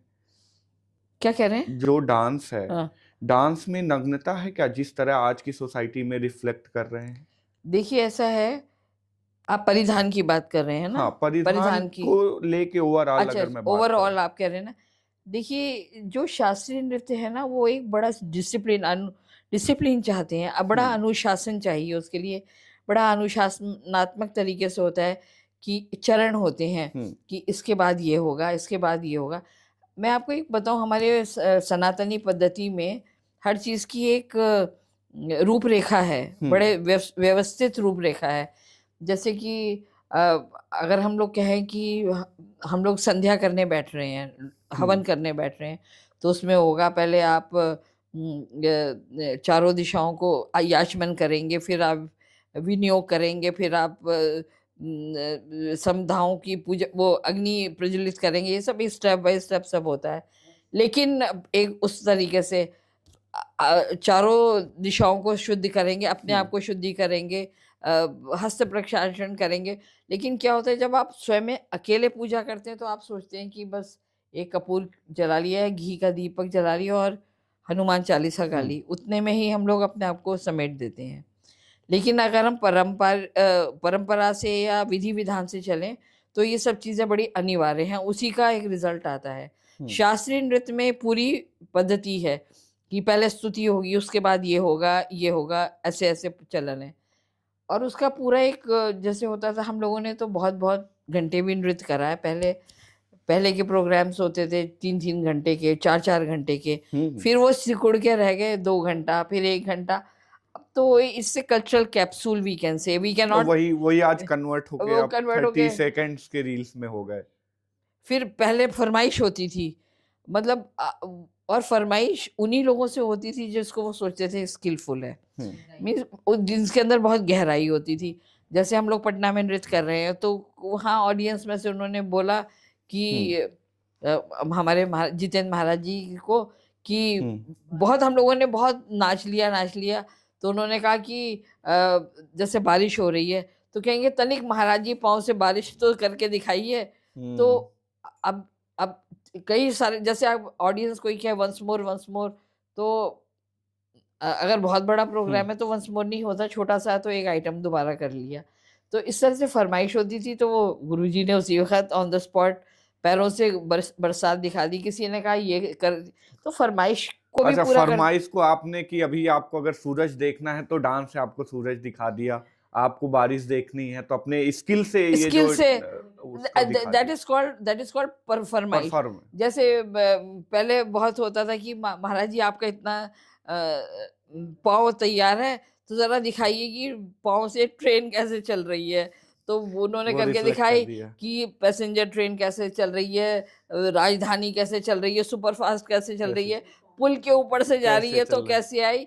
क्या कह रहे हैं? जो डांस है, हाँ, डांस में नग्नता है क्या, जिस तरह आज की सोसाइटी में रिफ्लेक्ट कर रहे हैं? देखिए ऐसा है, आप परिधान की बात कर रहे हैं ना? हाँ, परिधान परिधान की, को लेके ओवरऑल अच्छा, अगर मैं बात करूं। ओवरऑल आप कह रहे हैं ना? देखिए, जो शास्त्रीय नृत्य है ना, वो एक बड़ा डिसिप्लिन चाहते हैं, अब बड़ा हम्म अनुशासन चाहिए उसके लिए। बड़ा अनुशासनात्मक तरीके से होता है कि चरण होते हैं, हम्म कि इसके बाद ये होगा, इसके बाद ये होगा। मैं आपको एक बताऊं, हमारे सनातनी पद्धति में हर चीज़ की एक रूपरेखा है, हम्म बड़े व्यवस्थित रूपरेखा है। जैसे कि अ, अगर हम लोग कहें कि हम लोग संध्या करने बैठ रहे हैं, हवन हम्म करने बैठ रहे हैं, तो उसमें होगा पहले आप चारों दिशाओं को याचमन करेंगे, फिर आप विनियोग करेंगे, फिर आप समधाओं की पूजा, वो अग्नि प्रज्वलित करेंगे। ये सब स्टेप बाय स्टेप सब होता है। लेकिन एक उस तरीके से चारों दिशाओं को शुद्ध करेंगे, अपने आप हम्म को शुद्धि करेंगे, हस्त प्रक्षालन करेंगे। लेकिन क्या होता है, जब आप स्वयं में अकेले पूजा करते हैं तो आप सोचते हैं कि बस एक कपूर जला लिया है, घी का दीपक जला लिया और हनुमान चालीसा गा हम्म ली, उतने में ही हम लोग अपने आप को समेट देते हैं। लेकिन अगर हम परंपरा से या विधि विधान से चलें, तो ये सब चीज़ें बड़ी अनिवार्य हैं, उसी का एक रिजल्ट आता है। हम्म शास्त्रीय नृत्य में पूरी पद्धति है कि पहले स्तुति होगी, उसके बाद ये होगा, ऐसे ऐसे चलन है। और उसका पूरा एक जैसे होता था, हम लोगों ने तो बहुत बहुत घंटे भी नृत्य करा है पहले। पहले के प्रोग्राम्स होते थे 3-3 घंटे के, 4-4 घंटे के। हम्म। फिर वो सिकुड़ के रह गए 2 घंटा, फिर 1 घंटा। अब तो इससे cultural capsule we can say, we can और नॉट, वही वही आज कन्वर्ट होके वो अब कन्वर्ट हो 30 गए। सेकेंड्स के रील्स में हो गए। फिर पहले फरमाइश होती थी, मतलब और फरमाइश उन्हीं लोगों से होती थी जिसको वो सोचते थे स्किलफुल है, हम्म मीन्स जिनके अंदर बहुत गहराई होती थी। जैसे हम लोग पटना में नृत्य कर रहे हैं, तो वहाँ ऑडियंस में से उन्होंने बोला कि हम्म हमारे जितेंद्र महाराज जी को, कि हम्म बहुत हम लोगों ने बहुत नाच लिया। तो उन्होंने कहा कि जैसे बारिश हो रही है, तो कहेंगे तनिक महाराज जी पाँव से बारिश तो करके दिखाइए। तो हम्म अब कई सारे, जैसे आप ऑडियंस कोई कहे वंस मोर, तो अगर बहुत बड़ा प्रोग्राम हम्म। है तो वंस मोर नहीं होता, छोटा सा है तो एक आइटम दोबारा कर लिया। तो इस तरह से फरमाइश होती थी, तो वो गुरुजी ने उसी वक्त ऑन द स्पॉट पैरों से बरसात दिखा दी, किसी ने कहा ये कर, तो फरमाइश को भी अच्छा, पूरा कर। फरमाइश को आपने कि अभी आपको अगर सूरज देखना है तो डांस से आपको सूरज दिखा दिया, आपको बारिश देखनी है तो अपने स्किल से ये स्किल जो से, उसको दिखा दिया। दैट इज कॉल्ड फरमाइश। परफॉर्म। जैसे पहले बहुत होता था कि महाराज जी आपका इतना पाँव तैयार है, तो जरा दिखाइए कि पाँव से ट्रेन कैसे चल रही है। तो उन्होंने वो करके रिफ्लेक्ट कर दिखाई दिया। कि पैसेंजर ट्रेन कैसे चल रही है, राजधानी कैसे चल रही है, सुपरफास्ट कैसे चल रही कैसे है, पुल के ऊपर से जा रही कैसे है चल तो रहा है। कैसे आई।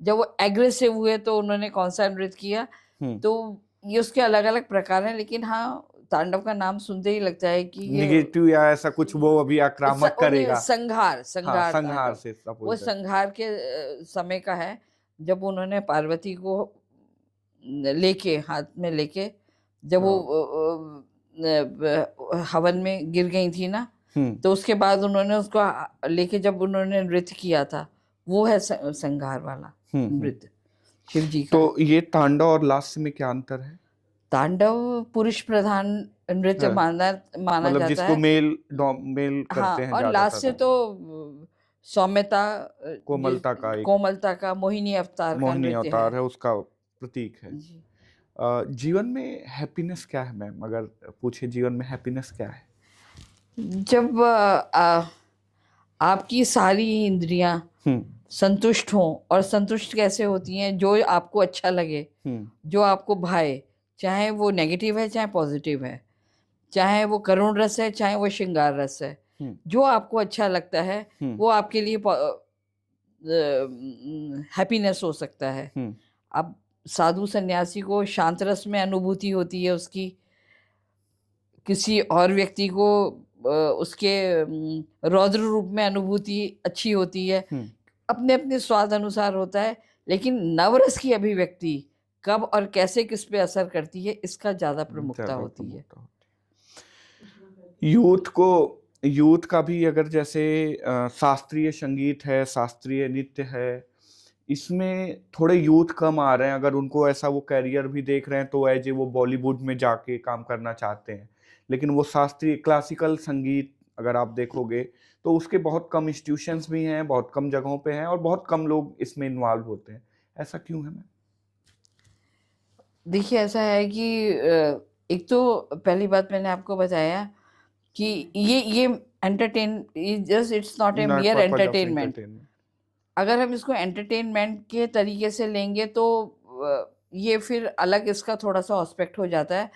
जब वो एग्रेसिव हुए तो उन्होंने कौन सा नृत्य किया। तो ये उसके अलग अलग प्रकार हैं, लेकिन हाँ तांडव का नाम सुनते ही लगता है कि ये निगेटिव या ऐसा कुछ वो अभी आक्रामक करेगा। संहार हाँ, संहार संहार तांडव। से वो सपोज संहार के समय का है, जब उन्होंने पार्वती को लेके हाथ में लेके, जब वो हवन में गिर गई थी ना, तो उसके बाद उन्होंने उसको लेके जब उन्होंने नृत्य किया था, वो है संहार वाला नृत्य शिव जी का। तो ये तांडव और लास्य में क्या अंतर है? तांडव पुरुष प्रधान नृत्य है। माना मतलब जाता जिसको है। मेल हाँ, करते हैं और लास्य ज्यादातर, तो सौम्यता, कोमलता का एक कोमलता का, मोहिनी अवतार का मोहिनी नृत्य अवतार है है, उसका प्रतीक है। जी। जीवन में हैप्पीनेस क्या है मैम? अगर पूछे जीवन में हैप्पीनेस क्या है? जब आपकी सारी इंद्रियां संतुष्ट हों, और संतुष्ट कैसे होती हैं? जो आपको अच्छा लगे, जो आपको भाए, चाहे वो नेगेटिव है चाहे पॉजिटिव है, चाहे वो करुण रस है चाहे वो श्रृंगार रस है, जो आपको अच्छा लगता है वो आपके लिए हैप्पीनेस हो सकता है। अब साधु सन्यासी को शांत रस में अनुभूति होती है उसकी, किसी और व्यक्ति को उसके रौद्र रूप में अनुभूति अच्छी होती है। अपने अपने स्वाद अनुसार होता है, लेकिन नवरस की अभिव्यक्ति कब और कैसे किस पे असर करती है, इसका ज्यादा प्रमुखता होती है। यूथ का भी अगर जैसे शास्त्रीय संगीत है, शास्त्रीय नृत्य है, इसमें थोड़े यूथ कम आ रहे हैं। अगर उनको ऐसा वो कैरियर भी देख रहे हैं तो एज ए वो बॉलीवुड में जाके काम करना चाहते हैं, लेकिन वो शास्त्रीय क्लासिकल संगीत अगर आप देखोगे तो उसके बहुत कम इंस्टीट्यूशंस भी हैं, बहुत कम जगहों पे हैं और बहुत कम लोग इसमें इन्वॉल्व होते हैं। ऐसा क्यों है मैम? देखिए, ऐसा है कि एक तो पहली बात मैंने आपको बताया कि ये entertain, just it's not a मियर entertainment. अगर हम इसको एंटरटेनमेंट के तरीके से लेंगे तो ये फिर अलग इसका थोड़ा सा एस्पेक्ट हो जाता है,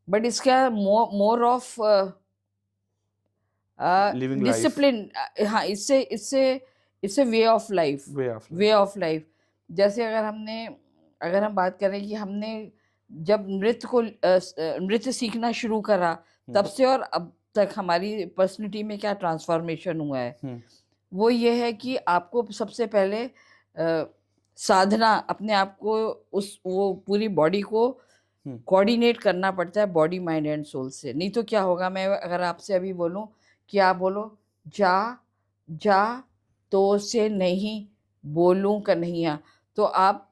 बट इसका मोर ऑफ डिसिप्लिन। हाँ, इससे इससे इससे way of life, way of life. जैसे अगर हम बात करें कि हमने जब नृत्य सीखना शुरू करा, तब से और अब तक हमारी पर्सनैलिटी में क्या ट्रांसफॉर्मेशन हुआ है, वो ये है कि आपको सबसे पहले साधना, अपने आप को वो पूरी बॉडी को कोऑर्डिनेट करना पड़ता है, बॉडी माइंड एंड सोल से। नहीं तो क्या होगा, मैं अगर आपसे अभी बोलूं कि आप बोलो जा जा तो से नहीं बोलूं कन्हैया, तो आप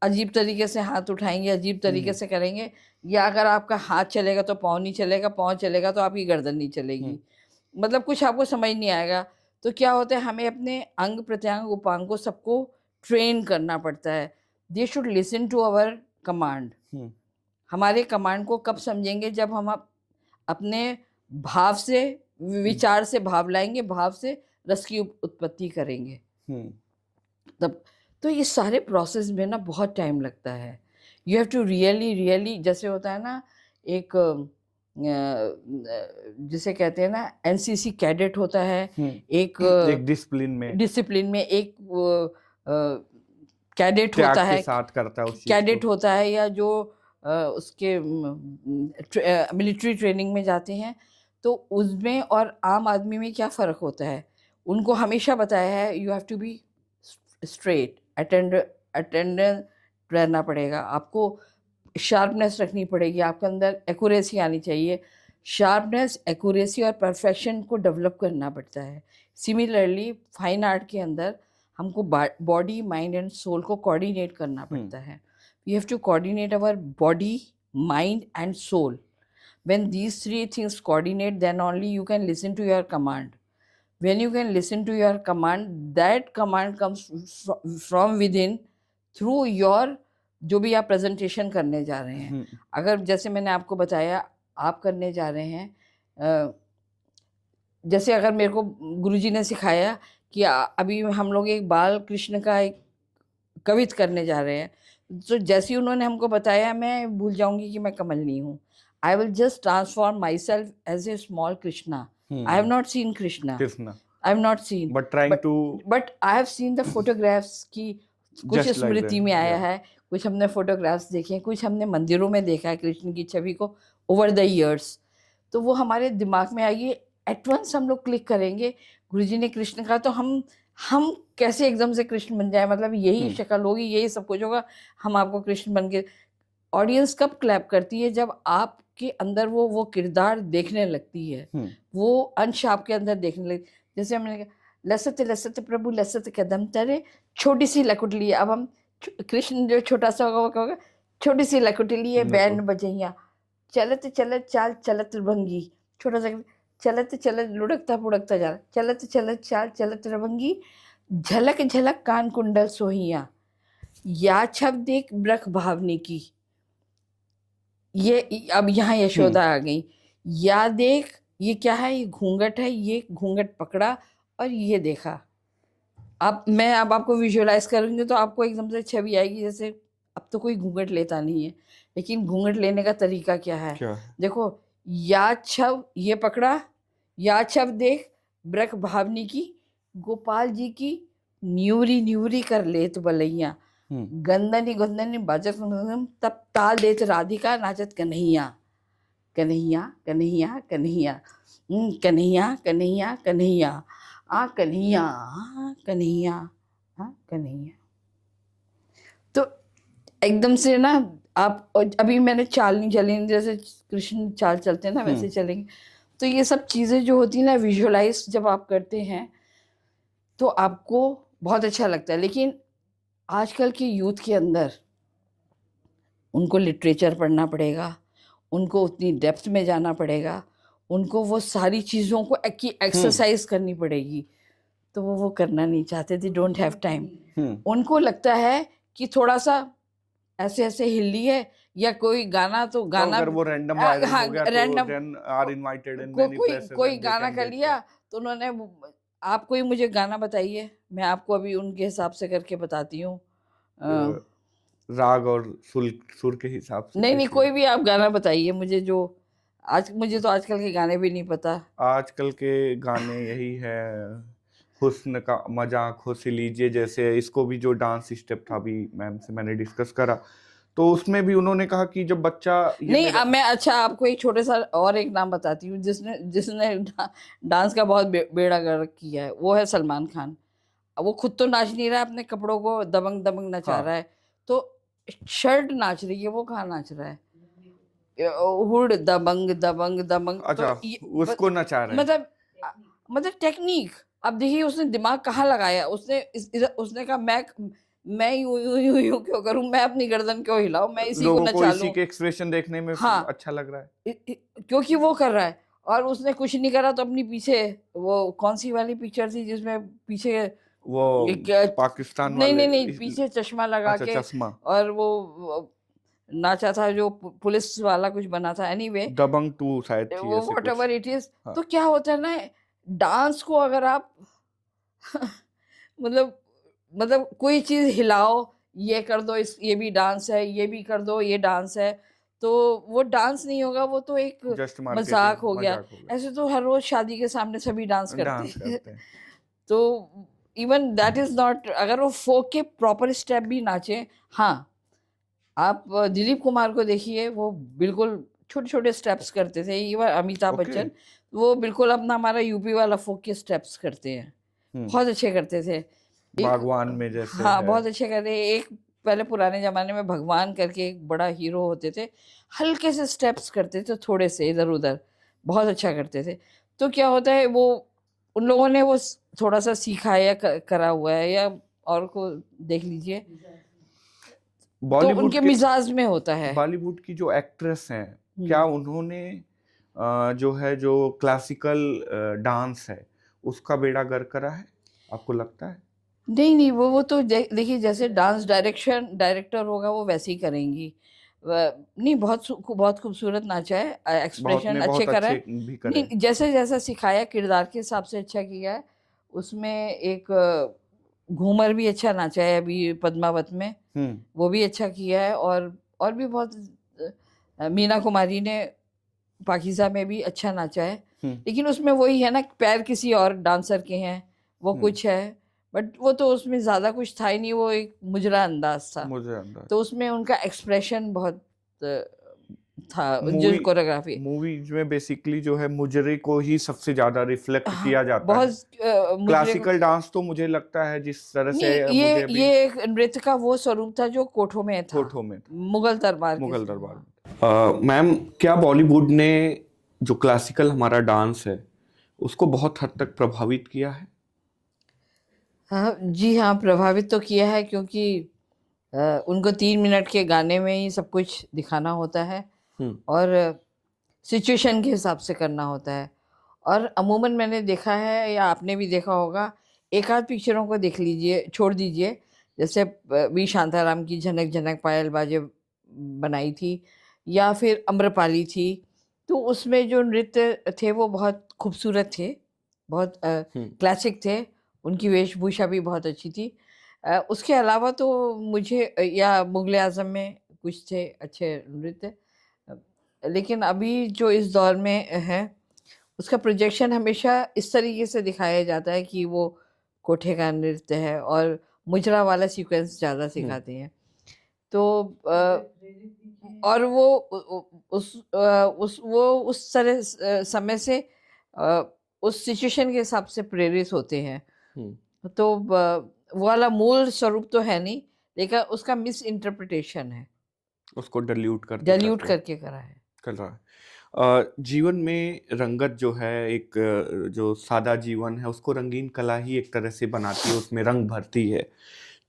अजीब तरीके से हाथ उठाएंगे, अजीब तरीके से करेंगे। या अगर आपका हाथ चलेगा तो पाँव नहीं चलेगा, पाँव चलेगा तो आपकी गर्दन नहीं चलेगी, मतलब कुछ आपको समझ नहीं आएगा। तो क्या होता है, हमें अपने अंग प्रत्यंग उपांगों सबको ट्रेन करना पड़ता है। They should listen to our command. हमारे कमांड को कब समझेंगे? जब हम अपने भाव से, विचार से भाव लाएंगे, भाव से रस की उत्पत्ति करेंगे तब। तो ये सारे प्रोसेस में ना बहुत टाइम लगता है। यू हैव टू रियली, जैसे होता है ना, एक जिसे कहते हैं ना एनसीसी कैडेट होता है, एक डिसिप्लिन में एक कैडेट होता है, साथ करता है, कैडेट होता है, या जो उसके मिलिट्री ट्रेनिंग में जाते हैं। तो उसमें और आम आदमी में क्या फ़र्क होता है? उनको हमेशा बताया है you have to be straight, attendance रहना पड़ेगा, आपको शार्पनेस रखनी पड़ेगी, आपके अंदर एक्यूरेसी आनी चाहिए। शार्पनेस, एक्यूरेसी और परफेक्शन को डेवलप करना पड़ता है। सिमिलरली फाइन आर्ट के अंदर हमको बॉडी, माइंड एंड सोल को कोऑर्डिनेट करना पड़ता है। We have to coordinate our body, mind and soul. When these three things coordinate, then only you can listen to your command. When you can listen to your command, that command comes from within through your जो भी आप presentation करने जा रहे हैं। अगर जैसे मैंने आपको बताया, आप करने जा रहे हैं, जैसे अगर मेरे को गुरुजी ने सिखाया कि अभी हम लोग एक बाल कृष्ण का एक कवित करने जा रहे हैं, तो जैसे ही उन्होंने हमको बताया, मैं भूल जाऊंगी कि मैं कमलनी हूँ। I will just transform myself as a small Krishna. I have not seen Krishna. I have not seen. But I have seen the photographs कि कुछ Just like स्मृति that, में आया yeah. है, कुछ हमने फोटोग्राफ्स देखे हैं, कुछ हमने मंदिरों में देखा है कृष्ण की छवि को ओवर द इयर्स। तो वो हमारे दिमाग में आएगी, एट वंस हम लोग क्लिक करेंगे गुरुजी ने कृष्ण कहा, तो हम कैसे एकदम से कृष्ण बन जाए, मतलब यही शक्ल होगी, यही सब कुछ होगा, हम आपको कृष्ण बन के। ऑडियंस कब क्लैप करती है? जब आपके अंदर वो किरदार देखने लगती है, वो अंश आपके अंदर देखने लगती। जैसे हमने कहा, लसत लसत प्रभु लसत कदम तरे, छोटी सी लकुटली। अब हम कृष्ण जो छोटा सा होगा वो क्या होगा, छोटी सी लकुटली है बैंड बजैया, चलत चलत चाल चलत रभंगी, छोटा सा, चलत चलत लुढ़कता पुढ़कता जा रहा, चलत चलत चाल चलत रभंगी, झलक झलक कान कुंडल सोहिया, या छब देख ब्रख भावनी की। ये अब यहाँ यशोदा आ गई, या देख, ये क्या है, ये घूंघट है, ये घूंघट पकड़ा और ये देखा। अब मैं आपको विजुअलाइज करूंगी तो आपको एकदम से छवि आएगी, जैसे अब तो कोई घूंघट लेता नहीं है, लेकिन घूंघट लेने का तरीका क्या है? देखो, या छव ये पकड़ा, या छव देख ब्रख भावनी की, गोपाल जी की न्यूरी न्यूरी कर लेत बलैया, गंदनी गंदनी बाजत तब ताल देत राधिका नाचत कन्हैया, कन्हैया कन्हैया कन्हैया, कन्हैया कन्हैया कन्हैया, आ कन्हैया कन्हैया, हाँ कन्हैया। तो एकदम से ना आप, अभी मैंने चाल नहीं चली, जैसे कृष्ण चाल चलते हैं ना वैसे चलेंगे। तो ये सब चीज़ें जो होती है ना, विजुअलाइज जब आप करते हैं तो आपको बहुत अच्छा लगता है। लेकिन आजकल के यूथ के अंदर उनको लिटरेचर पढ़ना पड़ेगा, उनको उतनी डेप्थ में जाना पड़ेगा, उनको वो सारी चीज़ों को एक्सरसाइज करनी पड़ेगी, तो वो करना नहीं चाहते, दे डोंट हैव टाइम। उनको लगता है कि थोड़ा सा ऐसे ऐसे हिली है, या कोई गाना, तो गाना अगर वो रैंडम वायरल हो गया रैंडम, तो then are invited in many places, कोई गाना कर लिया तो उन्होंने, आप कोई मुझे गाना बताइए, मैं आपको अभी उनके हिसाब से करके बताती हूँ, राग और सुर के हिसाब से। नहीं कोई भी आप गाना बताइए मुझे, जो मुझे तो आजकल के गाने भी नहीं पता। आजकल के गाने यही है, हुस्न का मजाक हो से लीजिए, जैसे इसको भी जो डांस स्टेप था अभी मैम से मैंने डिस्कस करा, तो उसमें भी उन्होंने कहा कि जब बच्चा नहीं, अब मैं अच्छा आपको एक छोटे सा और एक नाम बताती हूँ, जिसने डांस का बहुत बेड़ा गर्क किया है, वो है सलमान खान। वो खुद तो नाच नहीं रहा है, अपने कपड़ों को दबंग दबंग नचा रहा है, तो शर्ट नाच रही है, वो कहाँ नाच रहा है, हुड दबंग दबंग दबंग। अच्छा, तो उसको नचा रहे हैं। मतलब टेक्निक, अब देखिए उसने दिमाग कहाँ लगाया, उसने कहा मैं यूं यूं यूं यूं क्यों करूं, मैं अपनी गर्दन क्यों हिलाऊं, मैं इसी को नचा लूं। इसी के एक्सप्रेशन देखने में हाँ, अच्छा लग रहा है, क्योंकि वो कर रहा है, और उसने कुछ नहीं करा तो अपनी पीछे, वो कौन सी वाली पिक्चर थी जिसमें पीछे वो पाकिस्तान नहीं वाले, नहीं पीछे चश्मा लगा अच्छा, के चश्मा, और वो नाचा था, जो पुलिस वाला कुछ बना था, एनीवे दबंग 2 शायद थी वो ऐसे वॉट कुछ। Ever it is. हाँ। तो क्या होता है ना, डांस को अगर आप मतलब कोई चीज हिलाओ, ये कर दो, ये भी डांस है, ये भी कर दो, ये डांस है, तो वो डांस नहीं होगा, वो तो एक जस्ट मजाक हो गया। ऐसे तो हर रोज शादी के सामने सभी डांस करते हैं तो इवन दैट इज नॉट, अगर वो फोक के प्रॉपर स्टेप भी नाचे। हाँ, आप दिलीप कुमार को देखिए, वो बिल्कुल छोटे छोटे स्टेप्स करते थे, इवन अमिताभ बच्चन, वो बिल्कुल अपना हमारा यूपी वाला फोक के स्टेप्स करते हैं, बहुत अच्छे करते थे। भगवान में जैसे हाँ, बहुत अच्छे करते। एक पहले पुराने जमाने में भगवान करके एक बड़ा हीरो होते थे, हल्के से स्टेप्स करते थे, थोड़े से इधर उधर, बहुत अच्छा करते थे। तो क्या होता है, वो उन लोगों ने वो थोड़ा सा सीखा है या करा हुआ है, या और को देख लीजिए, तो उनके मिजाज में होता है। बॉलीवुड की जो एक्ट्रेस हैं, क्या उन्होंने जो क्लासिकल डांस है उसका बेड़ा गर्क करा है, आपको लगता है? नहीं वो तो देखिए, जैसे डांस डायरेक्टर होगा वो वैसे ही करेंगी। नहीं, बहुत खूबसूरत नाचा है, एक्सप्रेशन अच्छे करा है, नहीं जैसे जैसा सिखाया, किरदार के हिसाब से अच्छा किया है। उसमें एक घूमर भी अच्छा नाचा है अभी पद्मावत में, वो भी अच्छा किया है, और भी बहुत, मीना कुमारी ने पाकीज़ा में भी अच्छा नाचा है। लेकिन उसमें वही है ना, पैर किसी और डांसर के हैं, वो कुछ है, बट वो तो उसमें ज्यादा कुछ था ही नहीं, वो एक मुजरा अंदाज था, मुझे अंदाज तो उसमें उनका एक्सप्रेशन बहुत था, जो मूवी कोरियोग्राफी। मूवीज में बेसिकली जो है मुजरे को ही सबसे ज्यादा रिफ्लेक्ट हाँ, किया जाता बहुत है। मुजरे को क्लासिकल डांस तो मुझे लगता है जिस तरह नहीं, से ये मुझे अभी ये एक नृत्य का वो स्वरूप था जो कोठों में था, होठों में था, मुगल दरबार के मुगल समय। दरबार में। मैम, क्या बॉलीवुड ने जो क्लासिकल हमारा डांस है उसको बहुत हद तक प्रभावित किया है? हाँ जी, हाँ प्रभावित तो किया है, क्योंकि उनको 3 मिनट के गाने में ही सब कुछ दिखाना होता है हम्म और सिचुएशन के हिसाब से करना होता है। और अमूमन मैंने देखा है, या आपने भी देखा होगा, एक आध पिक्चरों को देख लीजिए, छोड़ दीजिए, जैसे वी शांताराम की झनक झनक पायल बाजे बनाई थी, या फिर अम्रपाली थी, तो उसमें जो नृत्य थे वो बहुत खूबसूरत थे, बहुत हम्म क्लासिक थे, उनकी वेशभूषा भी बहुत अच्छी थी। उसके अलावा तो मुझे या मुगले आजम में कुछ थे अच्छे नृत्य, अ, लेकिन अभी जो इस दौर में है उसका प्रोजेक्शन हमेशा इस तरीके से दिखाया जाता है कि वो कोठे का नृत्य है, और मुजरा वाला सीक्वेंस ज़्यादा हम्म सिखाते हैं। तो और वो उस तरह समय से अ, उस सिचुएशन के हिसाब से प्रेरित होते हैं। हम्म तो वो वाला मूल स्वरूप तो है नहीं, लेकिन उसका मिस इंटरप्रिटेशन है, उसको डल्यूट करके डाइल्यूट करते हैं, करके करा है। कर रहा है। जीवन में रंगत जो है, एक जो सादा जीवन है उसको रंगीन कला ही एक तरह से बनाती है, उसमें रंग भरती है।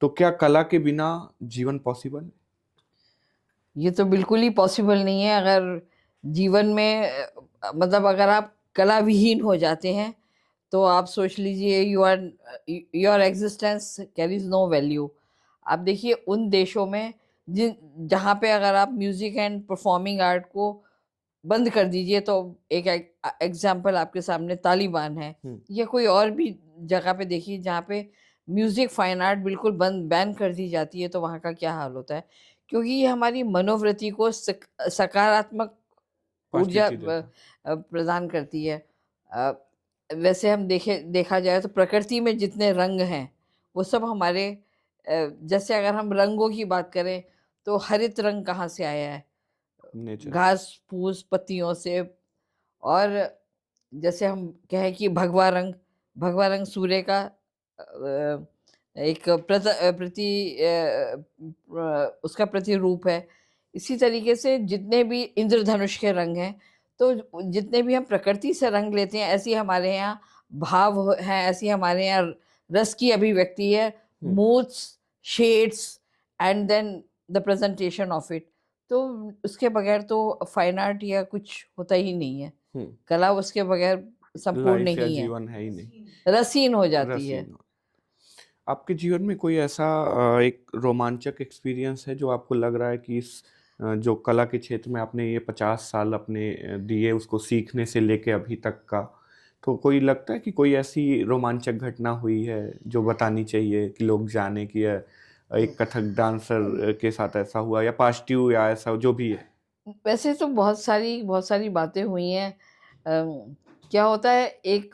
तो क्या कला के बिना जीवन पॉसिबल है? ये तो बिल्कुल ही पॉसिबल नहीं है। अगर जीवन में मतलब अगर आप कला विहीन हो जाते हैं तो आप सोच लीजिए your existence carries no value. आप देखिए उन देशों में जिन जहाँ पे अगर आप म्यूजिक एंड परफॉर्मिंग आर्ट को बंद कर दीजिए, तो एक एग्जाम्पल आपके सामने तालिबान है, हम्म या कोई और भी जगह पे देखिए जहाँ पे म्यूजिक फाइन आर्ट बिल्कुल बंद बैन कर दी जाती है, तो वहाँ का क्या हाल होता है। क्योंकि ये हमारी मनोवृत्ति को सकारात्मक ऊर्जा पॉजिटिविटी देता प्रदान करती है। अ, वैसे हम देखा जाए तो प्रकृति में जितने रंग हैं वो सब हमारे जैसे अगर हम रंगों की बात करें तो हरित रंग कहाँ से आया है? नेचर। घास फूस पत्तियों से। और जैसे हम कहें कि भगवा रंग सूर्य का एक उसका प्रतिरूप है। इसी तरीके से जितने भी इंद्रधनुष के रंग हैं, तो जितने भी हम प्रकृति से रंग लेते हैं, ऐसी हमारे यहाँ हैं, ऐसी हमारे यहाँ रस की अभिव्यक्ति है, hmm moods, shades, and then the presentation of it. तो उसके बगैर तो फाइन आर्ट या कुछ होता ही नहीं है। कला उसके बगैर संपूर्ण लाइफ या नहीं है, जीवन है ही नहीं। रसीन हो जाती है। रसीन। आपके जीवन में कोई ऐसा एक रोमांचक एक्सपीरियंस है जो आपको लग रहा है कि इस जो कला के क्षेत्र में आपने ये 50 साल अपने दिए उसको सीखने से लेके अभी तक का, तो कोई लगता है कि कोई ऐसी रोमांचक घटना हुई है जो बतानी चाहिए कि लोग जाने कि एक कथक डांसर के साथ ऐसा हुआ, या पॉजिटिव या ऐसा जो भी है? वैसे तो बहुत सारी बातें हुई हैं। क्या होता है, एक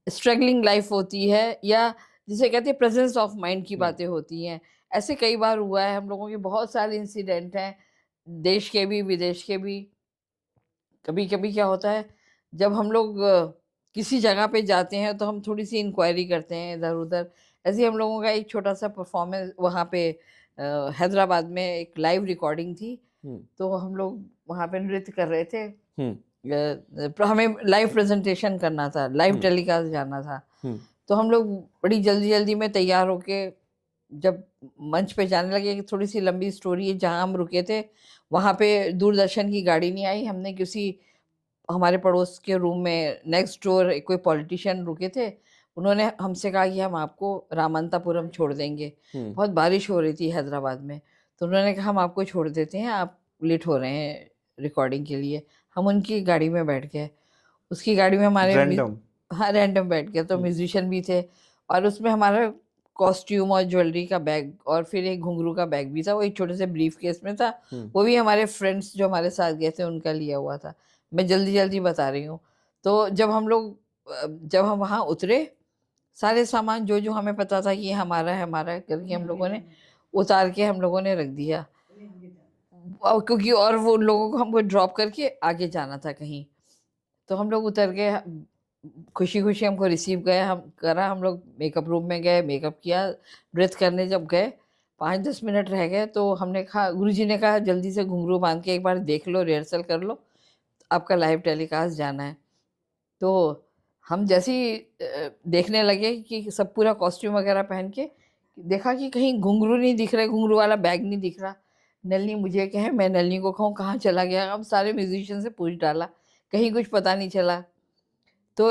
स्ट्रगलिंग लाइफ होती है, या जिसे कहते हैं प्रेजेंस ऑफ माइंड की हम्म बातें होती हैं। ऐसे कई बार हुआ है, हम लोगों के बहुत सारे इंसिडेंट हैं, देश के भी विदेश के भी। कभी कभी क्या होता है, जब हम लोग किसी जगह पे जाते हैं तो हम थोड़ी सी इंक्वायरी करते हैं इधर उधर। ऐसे ही हम लोगों का एक छोटा सा परफॉर्मेंस वहाँ पे हैदराबाद में एक लाइव रिकॉर्डिंग थी। हम्म तो हम लोग वहाँ पे नृत्य कर रहे थे। हम्म हमें लाइव प्रेजेंटेशन करना था, लाइव हम्म टेलीकास्ट जाना था। हम्म तो हम लोग बड़ी जल्दी जल्दी में तैयार होके जब मंच पे जाने लगे, कि थोड़ी सी लंबी स्टोरी है, जहाँ हम रुके थे वहाँ पे दूरदर्शन की गाड़ी नहीं आई। हमने किसी हमारे पड़ोस के रूम में नेक्स्ट डोर कोई पॉलिटिशियन रुके थे, उन्होंने हमसे कहा कि हम आपको रामांतापुरम छोड़ देंगे। हम्म बहुत बारिश हो रही थी हैदराबाद में, तो उन्होंने कहा हम आपको छोड़ देते हैं, आप लेट हो रहे हैं रिकॉर्डिंग के लिए। हम उनकी गाड़ी में बैठ गए। उसकी गाड़ी में रैंडम। हाँ रैंडम बैठ गए, तो हम्म म्यूजिशियन भी थे, और उसमें हमारा कॉस्ट्यूम और ज्वेलरी का बैग और फिर एक घुंघरू का बैग भी था, वो एक छोटे से ब्रीफ केस में था। हम्म वो भी हमारे फ्रेंड्स जो हमारे साथ गए थे उनका लिया हुआ था। मैं जल्दी जल्दी बता रही हूँ। तो जब हम वहाँ उतरे, सारे सामान जो जो हमें पता था कि ये हमारा है हमारा है करके हम लोगों ने उतार के हम लोगों ने रख दिया। और क्योंकि और वो लोगों को हमको ड्रॉप करके आगे जाना था कहीं, तो हम लोग उतर गए। खुशी खुशी हमको रिसीव गए, हम लोग मेकअप रूम में गए, मेकअप किया। ब्रेथ करने जब गए 5-10 मिनट रह गए तो हमने कहा, गुरुजी ने कहा जल्दी से घुंघरू बांध के एक बार देख लो, रिहर्सल कर लो, आपका लाइव टेलीकास्ट जाना है। तो हम जैसे ही देखने लगे कि सब पूरा कॉस्ट्यूम वगैरह पहन के, देखा कि कहीं घुंघरू नहीं दिख रहा, घुंघरू वाला बैग नहीं दिख रहा। नलनी मुझे कहे, मैं नलनी को कहूँ कहाँ चला गया। हम सारे म्यूजिशियन से पूछ डाला, कहीं कुछ पता नहीं चला। तो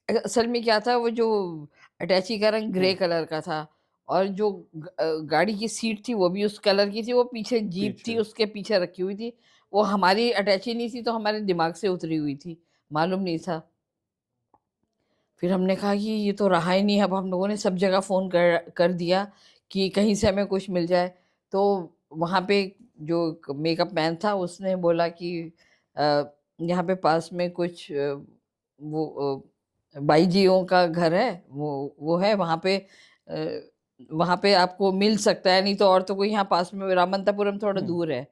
असल में क्या था, वो जो अटैची का रंग ग्रे कलर का था, और जो गाड़ी की सीट थी वो भी उस कलर की थी। वो पीछे जीप थी, पीछे उसके पीछे रखी हुई थी। वो हमारी अटैची नहीं थी, तो हमारे दिमाग से उतरी हुई थी, मालूम नहीं था। फिर हमने कहा कि ये तो रहा ही नहीं। अब हम लोगों ने सब जगह फ़ोन कर कर दिया कि कहीं से हमें कुछ मिल जाए। तो वहाँ पे जो मेकअप मैन था उसने बोला कि अ, यहाँ पे पास में कुछ बाईजियों का घर है, वो है वहाँ पे आपको मिल सकता है, नहीं तो और तो कोई यहाँ पास में, रामंतापुरम थोड़ा दूर है,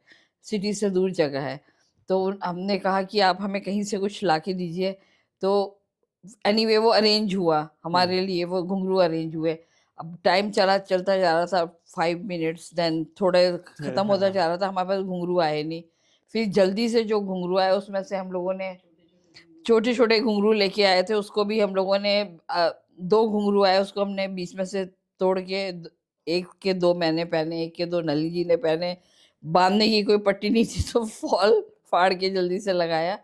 सिटी से दूर जगह है। तो हमने कहा कि आप हमें कहीं से कुछ ला के दीजिए। तो एनीवे वो अरेंज हुआ हमारे लिए, वो घुंघरू अरेंज हुए। अब टाइम चलता जा रहा था, 5 मिनट्स, देन थोड़े खत्म होता जा रहा था, हमारे पास घुंघरू आए नहीं। फिर जल्दी से जो घुंघरू आए उसमें से हम लोगों ने छोटे छोटे घुंघरू लेके आए थे, उसको भी हम लोगों ने 2 घुंघरू आए, उसको हमने बीच में से तोड़ के एक के 2 मैंने पहने, एक के 2 नली जी ने पहने। बांधने की कोई पट्टी नहीं थी तो फॉल फाड़ के जल्दी से लगाया।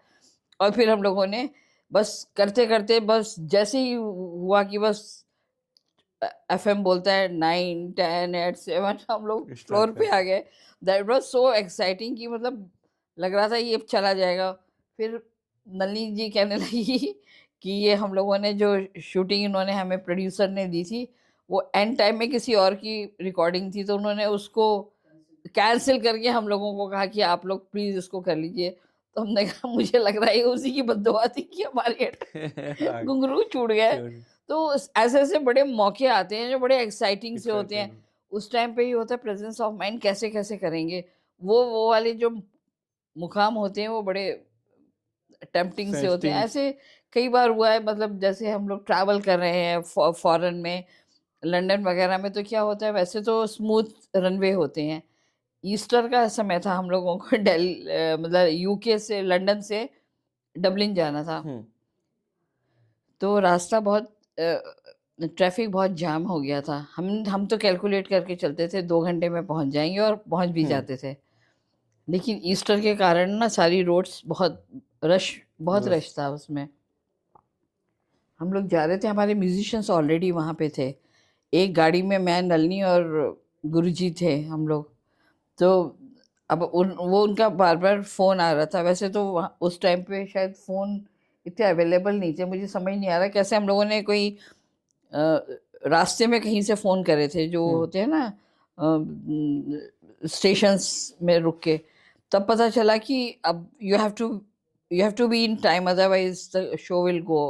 और फिर हम लोगों ने बस करते करते, बस जैसे ही हुआ कि बस एफएम बोलता है 9, 10, 8, 7, हम लोग स्टार्ट फ्लोर पे कर। आ गए। दैट वाज सो एक्साइटिंग कि मतलब लग रहा था ये अब चला जाएगा। फिर नलिनी जी कहने लगी कि ये हम लोगों ने जो शूटिंग इन्होंने हमें प्रोड्यूसर ने दी थी, वो एंड टाइम में किसी और की रिकॉर्डिंग थी, तो उन्होंने उसको कैंसिल करके हम लोगों को कहा कि आप लोग प्लीज इसको कर लीजिए। तो हमने कहा मुझे लग रहा है ये उसी की बद्दुआ थी कि हमारी घुंघरू छूट गए। छोड़। तो ऐसे ऐसे बड़े मौके आते हैं जो बड़े एक्साइटिंग से होते हैं। एक्साइटिंग। उस टाइम पे ही होता है प्रेजेंस ऑफ माइंड, कैसे कैसे करेंगे। वो वाले जो मुकाम होते हैं वो बड़े टेम्पटिंग से होते हैं। सेंसिटिव। ऐसे कई बार हुआ है, मतलब जैसे हम लोग ट्रैवल कर रहे हैं फॉरेन में, लंदन वगैरह में, तो क्या होता है, वैसे तो स्मूथ रनवे होते हैं। ईस्टर का समय था, हम लोगों को मतलब यूके से, लंदन से डबलिन जाना था। तो रास्ता बहुत ट्रैफिक बहुत जाम हो गया था। हम तो कैलकुलेट करके चलते थे 2 घंटे में पहुंच जाएंगे, और पहुंच भी जाते थे। लेकिन ईस्टर के कारण ना सारी रोड्स बहुत रस। रश था उसमें। हम लोग जा रहे थे, हमारे म्यूजिशियंस ऑलरेडी वहाँ पे थे। एक गाड़ी में मैं, नलनी और गुरुजी थे हम लोग। तो अब वो उनका बार बार फ़ोन आ रहा था। वैसे तो उस टाइम पे शायद फ़ोन इतने अवेलेबल नहीं थे, मुझे समझ नहीं आ रहा कैसे हम लोगों ने कोई रास्ते में कहीं से फ़ोन करे थे, जो होते हैं ना स्टेशंस में रुक के। तब पता चला कि अब you have to be in time, otherwise the show will go,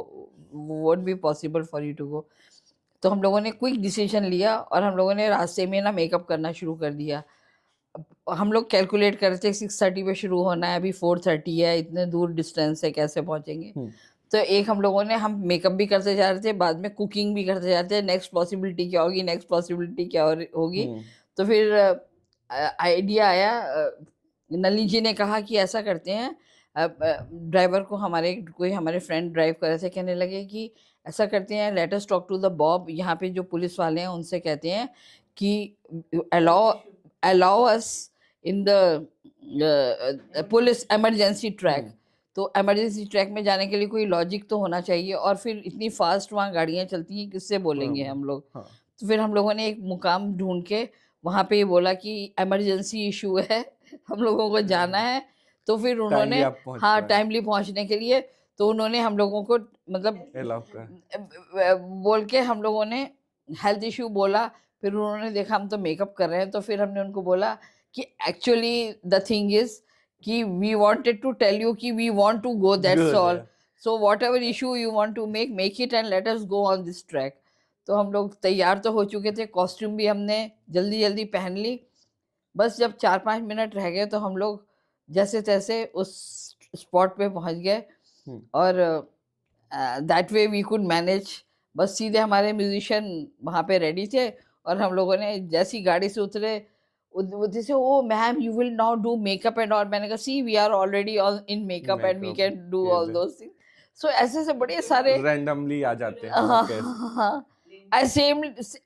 won't be possible for you to go. तो हम लोगों ने क्विक डिसीजन लिया और हम लोगों ने रास्ते में ना मेकअप करना शुरू कर दिया। हम लोग कैलकुलेट करते 6:30 पे शुरू होना है, अभी 4:30 है, इतने दूर डिस्टेंस है, कैसे पहुंचेंगे। तो एक हम लोगों ने, हम मेकअप भी करते जा रहे थे, बाद में कुकिंग भी करते जाते हैं, नेक्स्ट पॉसिबिलिटी क्या होगी, नेक्स्ट पॉसिबिलिटी क्या होगी। तो फिर आइडिया आया, नलिनी जी ने कहा कि ऐसा करते हैं, ड्राइवर को, कोई हमारे फ्रेंड ड्राइव कर रहे थे, कहने लगे कि ऐसा करते हैं, let us talk to the bob, यहाँ पे जो पुलिस वाले हैं उनसे कहते हैं कि allow allow us in the police emergency track. तो इमरजेंसी ट्रैक में जाने के लिए कोई लॉजिक तो होना चाहिए, और फिर इतनी फास्ट वहाँ गाड़ियाँ चलती हैं, किससे बोलेंगे हम लोग। तो फिर हम लोगों ने एक मुकाम ढूंढ के वहाँ पे ये बोला कि इमरजेंसी इशू है, हम लोगों को जाना है। तो फिर टाइमली उन्होंने, आप पहुंच हाँ, पाए। टाइमली पहुँचने के लिए, तो उन्होंने हम लोगों को, मतलब अलाउ कर। बोल के हम लोगों ने हेल्थ इशू बोला। फिर उन्होंने देखा हम तो मेकअप कर रहे हैं, तो फिर हमने उनको बोला कि एक्चुअली द थिंग इज कि we wanted to tell you कि we want to go, that's good all. है। So whatever issue you want to make it and let us go on this track. तो हम लोग तैयार तो हो चुके थे, कॉस्ट्यूम भी हमने जल्दी जल्दी पहन ली। बस जब 4-5 मिनट रह गए तो हम लोग जैसे तैसे उस स्पॉट पे पहुंच गए, हम्म, और that way we could manage. बस सीधे हमारे म्यूजिशियन वहाँ पे रेडी थे, और हम लोगों ने जैसी गाड़ी से उतरे, उधर से, oh ma'am you will now do makeup and all. मैंने कहा see we are already in makeup and we Makeup, can do ये all they. Those things. So ऐसे ऐसे बड़े सारे, रैंडमली आ जाते हैं हाँ मौके। हाँ, सेम।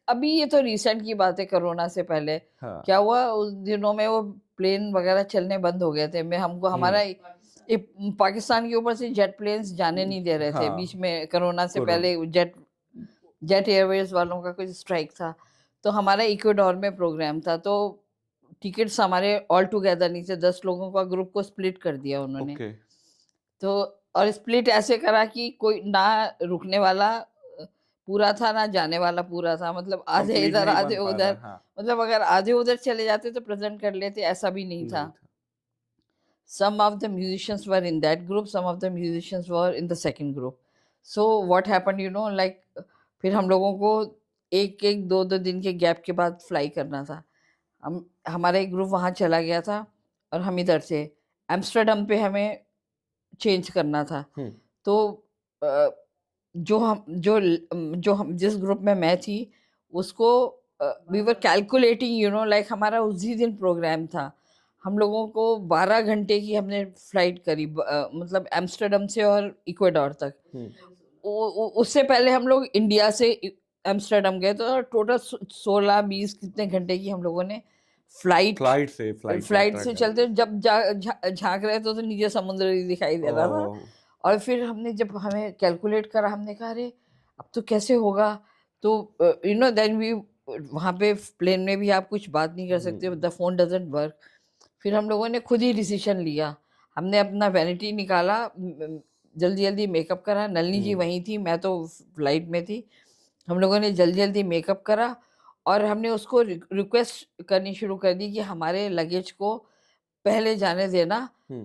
अभी ये तो रिसेंट की बात है, कोरोना से पहले हाँ, क्या हुआ, उस दिनों में वो प्लेन वगैरह चलने बंद हो गए थे। मैं हमको हमारा पाकिस्तान के ऊपर से जेट प्लेन्स जाने नहीं दे रहे थे हाँ, बीच में, कोरोना से कोरोना। पहले। जेट एयरवेज वालों का कुछ स्ट्राइक था, तो हमारा इक्वाडोर में प्रोग्राम था, तो टिकट्स हमारे ऑल टुगेदर नहीं थे, 10 लोगों का ग्रुप को स्प्लिट कर दिया उन्होंने। ओके, तो और स्प्लिट ऐसे करा कि कोई ना रुकने वाला पूरा था, ना जाने वाला पूरा था, मतलब आधे कंप्लीट इधर नहीं आधे बन पा उधर। रहा। हाँ, मतलब अगर आधे उधर चले जाते तो प्रेजेंट कर लेते, ऐसा भी नहीं था। नहीं था। Some of the musicians were in that group, some of the musicians were in the second group. So what happened, like फिर हम लोगों को एक एक दो दो दिन के गैप के बाद फ्लाई करना था। हमारा एक ग्रुप वहाँ चला गया था, और हम इधर से एम्स्टर्डम पे हमें चेंज करना था। हम्म, तो अ, जो हम जिस ग्रुप में मैं थी, उसको वी वर कैलकुलेटिंग, लाइक हमारा उसी दिन प्रोग्राम था। हम लोगों को 12 घंटे की हमने फ्लाइट करी, मतलब एम्स्टर्डम से और इक्वाडोर तक। हम्म, उससे पहले हम लोग इंडिया से एम्स्टर्डम गए, तो टोटल 16-20 कितने घंटे की हम लोगों ने फ्लाइट फ्लाइट से चलते, जब झांक रहे थे तो नीचे समुद्र ही दिखाई दे रहा था। और फिर हमने जब हमें कैलकुलेट करा, हमने कहा अरे अब तो कैसे होगा। तो देन वी, वहाँ पे प्लेन में भी आप कुछ बात नहीं कर सकते, द फोन डजंट वर्क। फिर हम लोगों ने खुद ही डिसीजन लिया। हमने अपना वैनिटी निकाला, जल्दी जल्दी मेकअप करा। नलिनी जी वहीं थी, मैं तो फ्लाइट में थी। हम लोगों ने जल्दी जल्दी मेकअप करा, और हमने उसको रिक्वेस्ट करनी शुरू कर दी कि हमारे लगेज को पहले जाने देना,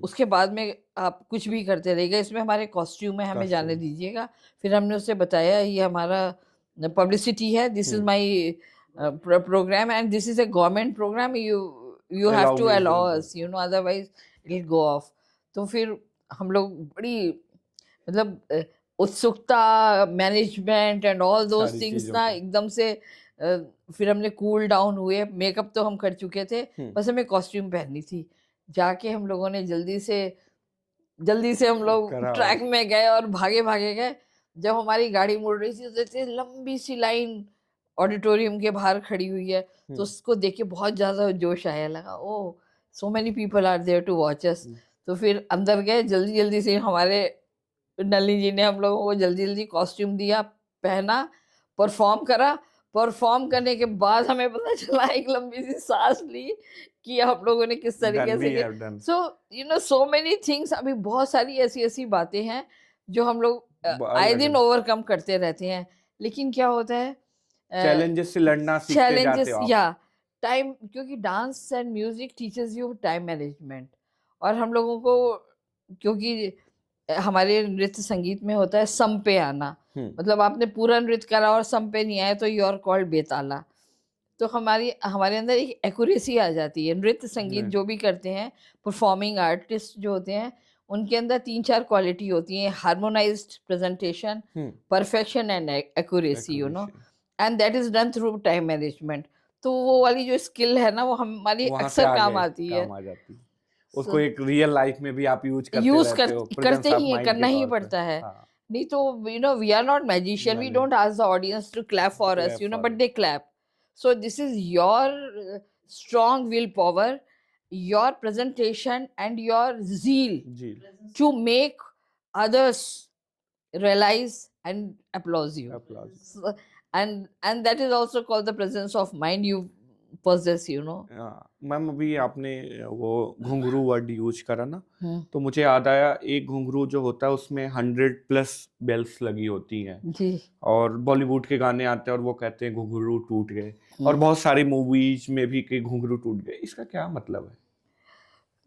उसके बाद में आप कुछ भी करते रहिएगा, इसमें हमारे कॉस्ट्यूम है, हमें जाने दीजिएगा। फिर हमने उससे बताया ये हमारा पब्लिसिटी है, this is my program and this is a government program, you have to allow us, otherwise it will go off. तो फिर हम लोग बड़ी, मतलब उत्सुकता, management and all those things ना, एकदम से फिर हमने कूल डाउन हुए। मेकअप तो हम कर चुके थे, बस हमें कॉस्ट्यूम पहननी थी। जाके हम लोगों ने जल्दी से हम लोग ट्रैक में गए और भागे भागे गए। जब हमारी गाड़ी मुड़ रही थी, तो देखते लंबी सी लाइन ऑडिटोरियम के बाहर खड़ी हुई है, तो उसको देख के बहुत ज़्यादा जोश आया, लगा oh so many people are there to watch us. तो फिर अंदर गए, जल्दी जल्दी से हमारे नलिनी जी ने हम लोगों को जल्दी जल्दी कॉस्ट्यूम दिया, पहना, परफॉर्म करा। परफॉर्म करने के बाद हमें पता चला, एक लंबी सी सांस ली कि आप लोगों ने किस तरीके से। So many things. अभी बहुत सारी ऐसी ऐसी बातें हैं जो हम लोग आए दिन ओवरकम करते रहते हैं, लेकिन क्या होता है, चैलेंजेस से लड़ना सीखते जाते हो आप। या टाइम, क्योंकि dance and music teachers you time management. और हम लोगों को, क्योंकि हमारे नृत्य संगीत में होता है सम पे आना, मतलब आपने पूरा नृत्य करा और सम पे नहीं आया तो यू आर कॉल्ड बेताला। तो हमारे अंदर एक एक्यूरेसी आ जाती है। नृत्य संगीत जो भी करते हैं, परफॉर्मिंग आर्टिस्ट जो होते हैं, उनके अंदर 3-4 क्वालिटी होती हैं: harmonised presentation, perfection and accuracy, and that is done through time management. तो वो वाली जो स्किल है ना, वो हमारी अक्सर काम आती है। उसको एक रियल लाइफ में भी आप यूज करते ही हैं, करना ही पड़ता है। नहीं तो we are not magician, we don't ask the audience to clap for us, but they clap. So this is your strong willpower, your presentation and your zeal to make others realize and applause you. So, and that is also called the presence of mind you possess, ma'am अभी आपने वो घुंघरू word use करा ना, तो मुझे याद आया, एक घुंघरू जो होता है उसमें 100+ बेल्स लगी होती हैं जी। और बॉलीवुड के गाने आते हैं और वो कहते हैं घुंघरू टूट गए, और बहुत सारी मूवीज में भी कि घुंघरू टूट गए। इसका क्या मतलब है?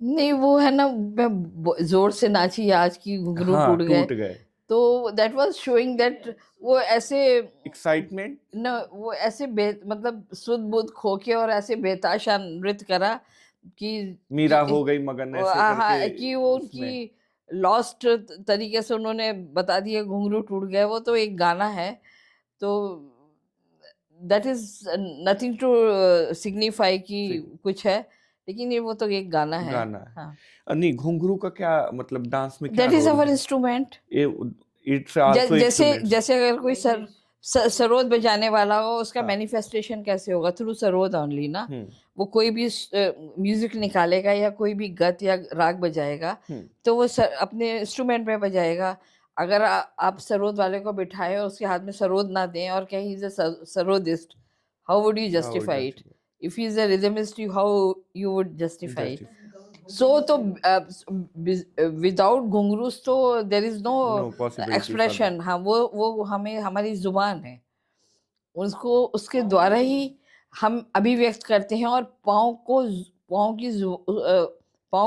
नहीं, वो है ना, मैं जोर से नाची आज की घुंघरू टूट गए। तो दैट वाज शोइंग दैट वो ऐसे एक्साइटमेंट। न वो ऐसे मतलब सुध बुध खो के और ऐसे बेताशा नृत्य करा कि मीरा हो गई मगन ऐसे हाँ करके कि वो उसमें। उनकी लॉस्ट तरीके से उन्होंने बता दिया, घुंघरू टूट गया। वो तो एक गाना है, तो that is nothing to signify कि कुछ है, लेकिन ये वो तो एक गाना है। गाना है। हाँ, नहीं, घुंघरू का क्या मतलब डांस में क्या दैट इज रोल अवर है? इंस्ट्रूमेंट। इट्स आल्सो जैसे इंस्ट्रूमेंट्स। जैसे अगर कोई सरोद बजाने वाला हो, उसका हाँ। मैनिफेस्टेशन कैसे होगा? थ्रू सरोद ओनली ना। हम्म। वो कोई भी म्यूजिक निकालेगा या कोई भी गत या राग बजाएगा, हम्म। तो वो अपने इंस्ट्रूमेंट में बजाएगा। अगर आप सरोद वाले को बिठाए और उसके हाथ में सरोद ना दें और कहें is a sarodist, how would you How would justify it? justify? If he is a rhythmist, how you would justify it? Justify. So तो विदाउट घुंघरूस तो there is no No possibility for that. Expression. हाँ, वो हमें, हमारी जुबान है, उसको उसके द्वारा ही हम अभिव्यक्त करते हैं और पाँव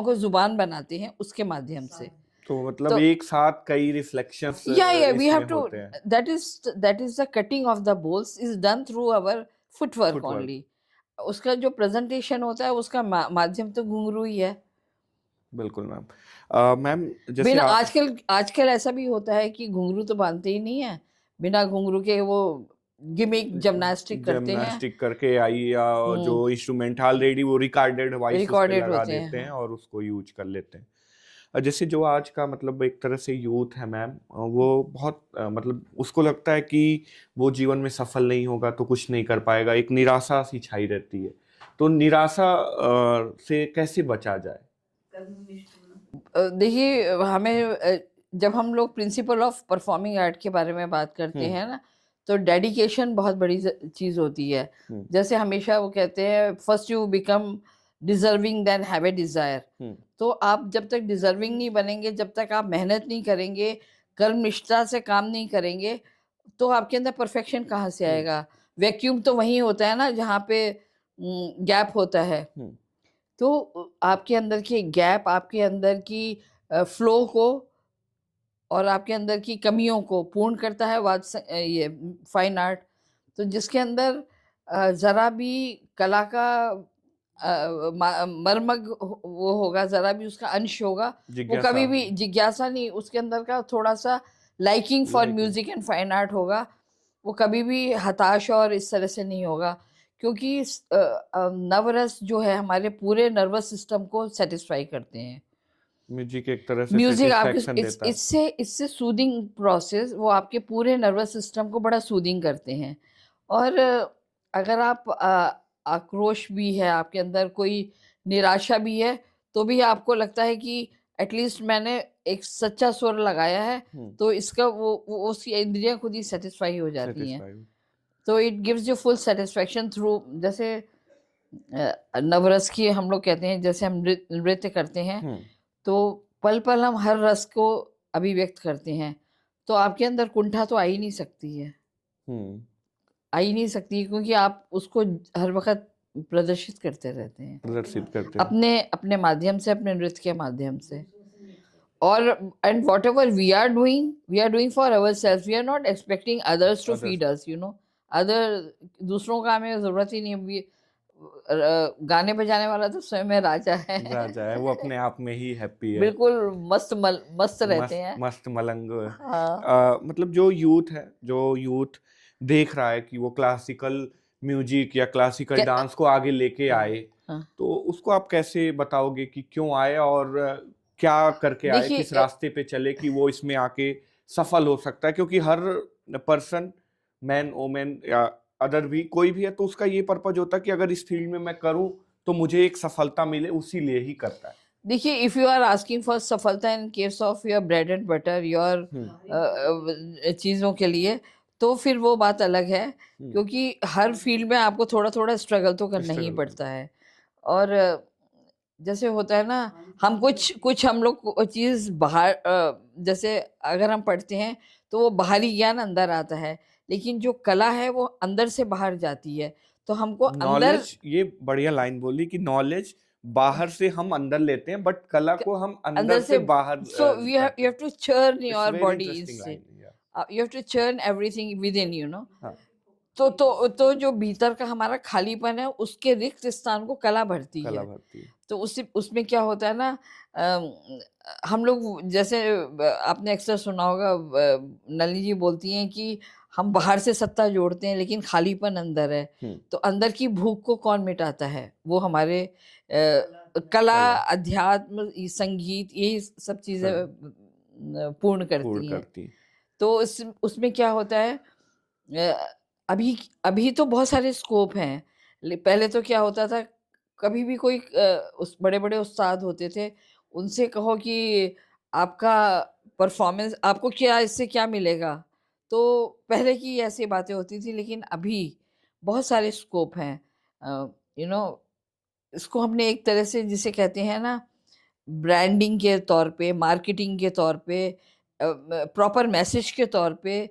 को जुबान बनाते हैं उसके माध्यम से। तो मतलब तो एक साथ कई रिफ्लेक्शंस या वी हैव इसमें टू, होते हैं। That is the cutting of the bols is done through our footwork footwork. Only. उसका जो प्रेजेंटेशन होता है उसका माध्यम तो घुंघरू ही है। बिल्कुल मैम। मैम जैसे बिना आप आजकल ऐसा भी होता है कि घुंघरू तो बांधते ही नहीं है, बिना घुंघरू के वो गिमिक जिम्नास्टिक करते हैं। जिम्नास्टिक करके आई या जो हम्म, इंस्ट्रूमेंट ऑलरेडी वो रिकॉर्डेड वॉइस उस पे रिकॉर्डेड लगा होते हैं। देते हैं हाँ। और उसको यूज कर लेते हैं। जैसे जो आज का मतलब एक तरह से यूथ है मैम, वो बहुत मतलब उसको लगता है कि वो जीवन में सफल नहीं होगा तो कुछ नहीं कर पाएगा, एक निराशा सी छाई रहती है। तो निराशा से कैसे बचा जाए? देखिए, हमें जब हम लोग प्रिंसिपल ऑफ परफॉर्मिंग आर्ट के बारे में बात करते हम्म। हैं ना, तो डेडिकेशन बहुत बड़ी चीज होती है। हम्म। जैसे हमेशा वो कहते हैं, first you become deserving then have a desire. Hmm. तो आप जब तक डिजर्विंग नहीं बनेंगे, जब तक आप मेहनत नहीं करेंगे, कर्म निष्ठा से काम नहीं करेंगे, तो आपके अंदर परफेक्शन कहाँ से आएगा? वैक्यूम तो वहीं होता है ना जहाँ पे गैप होता है। हम्म। तो आपके अंदर की गैप, आपके अंदर की फ्लो को और आपके अंदर की कमियों को पूर्ण करता है ये फाइन आर्ट। तो जिसके अंदर जरा भी कला का मर्मग वो होगा, जरा भी उसका अंश होगा, वो जिज्ञासा कभी भी जिज्ञासा नहीं, उसके अंदर का थोड़ा सा liking for Liking. Music and fine art होगा, वो कभी भी हताश और इस तरह से नहीं होगा। क्योंकि नवरस जो है हमारे पूरे नर्वस सिस्टम को सेटिस्फाई करते हैं। म्यूजिक एक तरह से म्यूजिक आपके सेटिस्फैक्शन देता है। इससे सूदिंग प्रोसेस, वो आपके पूरे नर्वस सिस्टम को बड़ा सूदिंग करते हैं। और अगर आप आक्रोश भी है आपके अंदर, कोई निराशा भी है, तो भी आपको लगता है कि एटलीस्ट मैंने एक सच्चा स्वर लगाया है, तो इसका वो उसकी इंद्रियां खुद ही सेटिस्फाई हो जाती हैं। सेटिस्फाई। तो it gives you full satisfaction through, जैसे नवरस की हम लोग कहते हैं, जैसे हम नृत्य करते हैं, तो पल पल हम हर रस को अभिव्यक्त करते हैं। तो आपके अंदर कुंठा तो आ ही नहीं सकती है, आ ही नहीं सकती, क्योंकि आप उसको हर वक्त प्रदर्शित करते रहते हैं प्रदर्शित करते हैं। अपने अपने माध्यम से, अपने नृत्य के माध्यम से। और and whatever we are doing for our self, we are not expecting others to feed us, you know. दूसरों का हमें जरूरत ही नहीं है। गाने बजाने वाला तो स्वयं में राजा है। राजा है, वो अपने आप में ही हैप्पी है। बिल्कुल मस्त रहते हैं। मस्त मलंग। हाँ। मतलब जो यूथ देख रहा है कि वो क्लासिकल म्यूजिक या क्लासिकल डांस को आगे लेके आए, हाँ। तो उसको आप कैसे बताओगे कि क्यों आए और क्या करके आए, किस रास्ते पे चले कि वो इसमें आके सफल हो सकता है? क्योंकि हर पर्सन, मैन वोमेन या अदर भी कोई भी है, तो उसका ये पर्पज होता है कि अगर इस फील्ड में मैं करूं तो मुझे एक सफलता मिले, उसी लिए ही करता है। देखिए, if you are asking for सफलता in case of your bread and butter, your चीज़ों के लिए, तो फिर वो बात अलग है, क्योंकि हर फील्ड में आपको थोड़ा थोड़ा स्ट्रगल तो करना ही पड़ता है। और जैसे होता है ना, हम कुछ हम लोग चीज़ बाहर, जैसे अगर हम पढ़ते हैं तो वो बाहरी ज्ञान अंदर आता है, लेकिन जो कला है वो अंदर से बाहर जाती है। तो हमको अंदर, नॉलेज, ये बढ़िया लाइन बोली कि नॉलेज बाहर से हम अंदर लेते हैं, बट कला को हम अंदर से बाहर so you have to churn It's your very body interesting instead. line, yeah. You have to churn everything within, you know. हाँ, तो जो भीतर का हमारा खालीपन है उसके रिक्त स्थान को कला भरती कला है। भरती है। तो उसमें क्या होता है ना, हम लोग जैसे आपने अक्सर सुना होगा, नलिनी जी बोलती हैं कि हम बाहर से सत्ता जोड़ते हैं लेकिन खालीपन अंदर है। तो अंदर की भूख को कौन मिटाता है? वो हमारे कला, अध्यात्म, संगीत, यही सब चीजें पूर्ण करती हैं। तो उसमें क्या होता है, अभी तो बहुत सारे स्कोप हैं। पहले तो क्या होता था, कभी भी कोई उस बड़े बड़े उस्ताद होते थे, उनसे कहो कि आपका परफॉर्मेंस, आपको क्या इससे क्या मिलेगा, तो पहले की ऐसी बातें होती थी। लेकिन अभी बहुत सारे स्कोप हैं, यू नो। इसको हमने एक तरह से जिसे कहते हैं ना, ब्रांडिंग के तौर पे, मार्केटिंग के तौर पे, प्रॉपर मैसेज के तौर पे,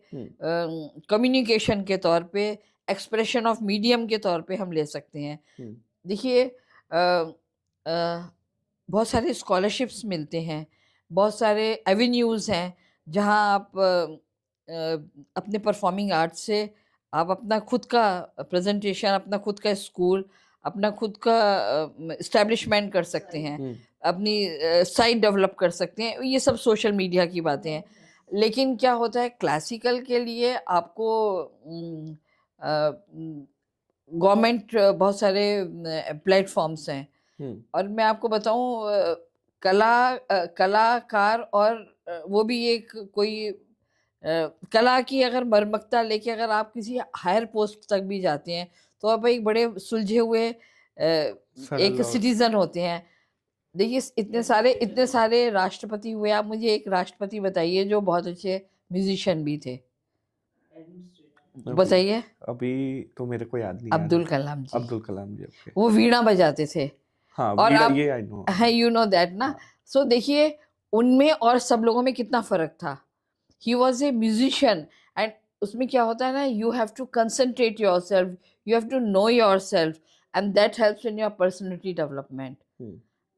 कम्युनिकेशन के तौर पे, एक्सप्रेशन ऑफ मीडियम के तौर पे हम ले सकते हैं। देखिए, बहुत सारे स्कॉलरशिप्स मिलते हैं, बहुत सारे एवेन्यूज़ हैं जहां आप अपने परफॉर्मिंग आर्ट से आप अपना खुद का प्रेजेंटेशन, अपना खुद का स्कूल, अपना खुद का इस्टेब्लिशमेंट कर सकते हैं, अपनी साइट डेवलप कर सकते हैं। ये सब सोशल मीडिया की बातें हैं। लेकिन क्या होता है, क्लासिकल के लिए आपको गवर्नमेंट बहुत सारे प्लेटफॉर्म्स हैं। और मैं आपको बताऊं, कलाकार और वो भी एक कोई कला की अगर मर्मकता लेके अगर आप किसी हायर पोस्ट तक भी जाते हैं तो आप एक बड़े सुलझे हुए एक सिटीजन होते हैं। देखिए, इतने सारे राष्ट्रपति हुए, आप मुझे एक राष्ट्रपति बताइए जो बहुत अच्छे म्यूजिशियन भी थे, बताइए। अभी तो मेरे को याद नहीं। अब्दुल कलाम जी। अब्दुल कलाम जी, okay. वो वीणा बजाते थे। हाँ, और वीणा, आप, ये आई नो है, यू नो दैट ना। सो देखिए, उनमें और सब लोगों में कितना फर्क था। He was a musician, and उसमें क्या होता है ना, you have to concentrate your self, you have to know your self, and that helps in your personality development.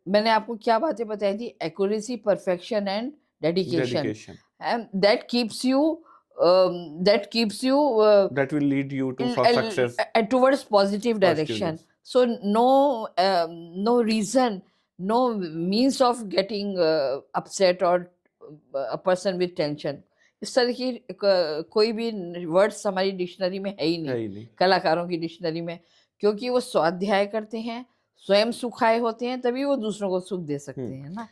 मैंने आपको क्या बातें बताई थी? Accuracy, perfection and dedication, and that keeps you that will lead you to for success towards positive direction. So no reason, no means of getting upset or a person with tension. इस तरह की कोई भी words हमारी dictionary में है ही नहीं, कलाकारों की डिक्शनरी में, क्योंकि वो स्वाध्याय करते हैं, स्वयं सुखाए होते हैं, तभी वो दूसरों को सुख दे सकते हैं ना।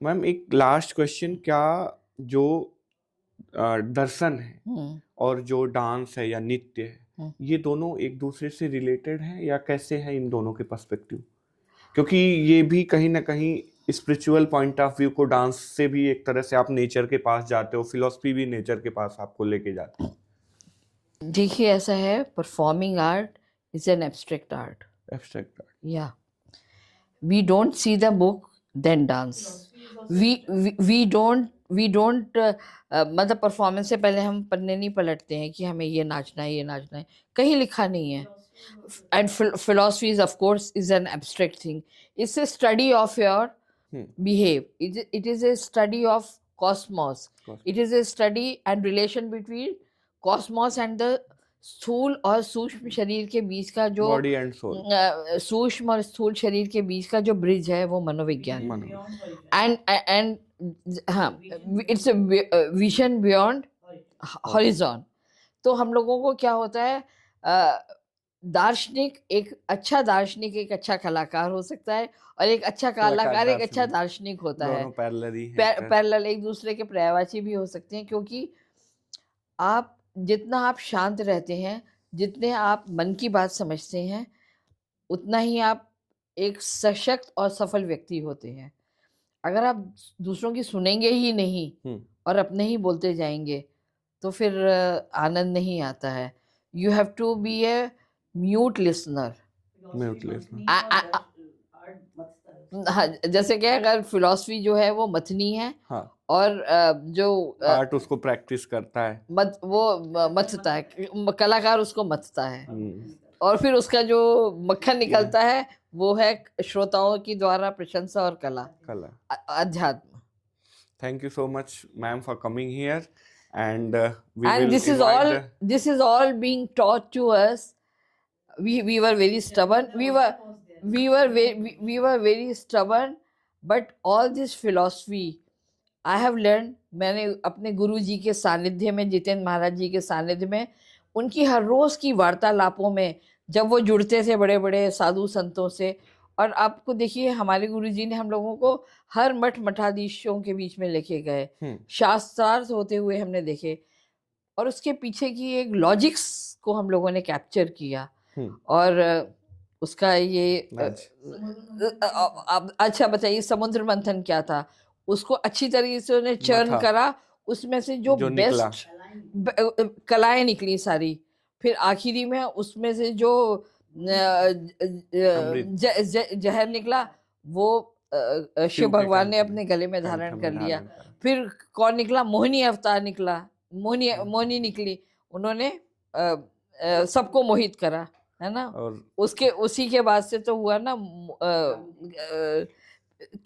मैम, एक लास्ट क्वेश्चन, क्या जो दर्शन है और जो डांस है या नृत्य है, ये दोनों एक दूसरे से रिलेटेड हैं या कैसे है इन दोनों के पर्सपेक्टिव? क्योंकि ये भी कहीं ना कहीं स्पिरिचुअल पॉइंट ऑफ व्यू को डांस से भी एक तरह से आप नेचर के पास जाते हो, फिलॉसफी भी नेचर के पास आपको लेके जाती है। देखिए, ऐसा है, performing art is an abstract art. या we don't see the book then dance, we don't मतलब परफॉर्मेंस से पहले हम पन्ने नहीं पलटते हैं कि हमें ये नाचना है, ये नाचना है, कहीं लिखा नहीं है। And philosophy is, of course, is an abstract thing. It's a study of your behave. It is a study of cosmos. It is a study and relation between cosmos and the स्थूल और सूक्ष्म शरीर के बीच का जो body and soul, सूक्ष्म और स्थूल शरीर के बीच का जो ब्रिज है, वो मनोविज्ञान। एंड हाँ, it's a vision beyond horizon. तो हम लोगों को क्या होता है, दार्शनिक, एक अच्छा दार्शनिक एक अच्छा कलाकार हो सकता है, और एक अच्छा कलाकार एक अच्छा दार्शनिक होता है। दोनों पैरेलल एक दूसरे के पर्यायवाची भी हो सकते हैं, क्योंकि आप जितना आप शांत रहते हैं, जितने आप मन की बात समझते हैं, उतना ही आप एक सशक्त और सफल व्यक्ति होते हैं। अगर आप दूसरों की सुनेंगे ही नहीं और अपने ही बोलते जाएंगे, तो फिर आनंद नहीं आता है। You have to be a mute listener. हाँ, जैसे कि अगर फिलॉसफी जो है वो मथनी है, हाँ, और जो आर्ट उसको प्रैक्टिस करता है, वो मथता है, कलाकार उसको मथता है, और फिर उसका जो मक्खन निकलता है वो है श्रोताओं की द्वारा प्रशंसा और कला, कला। अध्यात्म। Thank you so much, ma'am, for coming here, and we And will this is invite all, the- this is all being taught to us. We were very stubborn. We were very stubborn, but all this philosophy I have learned. मैंने अपने गुरु जी के सानिध्य में, जितेंद्र महाराज जी के सानिध्य में, उनकी हर रोज की वार्तालापों में, जब वो जुड़ते थे बड़े बड़े साधु संतों से, और आपको देखिए हमारे गुरु जी ने हम लोगों को हर मठ मठाधीशों के बीच में लेके गए, शास्त्रार्थ होते हुए हमने देखे, और उसके पीछे की एक लॉजिक्स को हम लोगों ने कैप्चर किया, और उसका ये अच्छा बताइए, समुद्र मंथन क्या था, उसको अच्छी तरीके से उन्हें चर्न करा, उसमें से जो बेस्ट कलाएं निकली सारी, फिर आखिरी में उसमें से जो जहर निकला वो शिव भगवान ने अपने गले में धारण कर लिया। फिर कौन निकला? मोहिनी अवतार निकला, मोहिनी निकली, उन्होंने सबको मोहित करा, है ना। और उसके उसी के बाद से तो हुआ ना,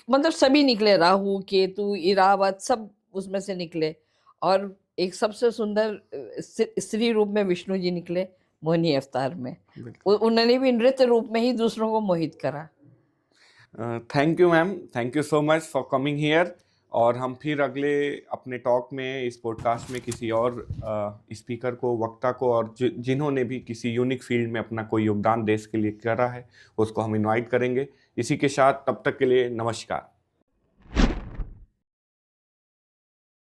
मतलब सभी निकले, राहु केतु इरावत सब उसमें से निकले, और एक सबसे सुंदर स्त्री रूप में विष्णु जी निकले मोहिनी अवतार में, उन्होंने भी नृत्य रूप में ही दूसरों को मोहित करा। Thank you ma'am, thank you so much for coming here. और हम फिर अगले अपने टॉक में, इस पॉडकास्ट में, किसी और स्पीकर को, वक्ता को, और जिन्होंने भी किसी यूनिक फील्ड में अपना कोई योगदान देश के लिए करा है, उसको हम इनवाइट करेंगे। इसी के साथ तब तक के लिए नमस्कार।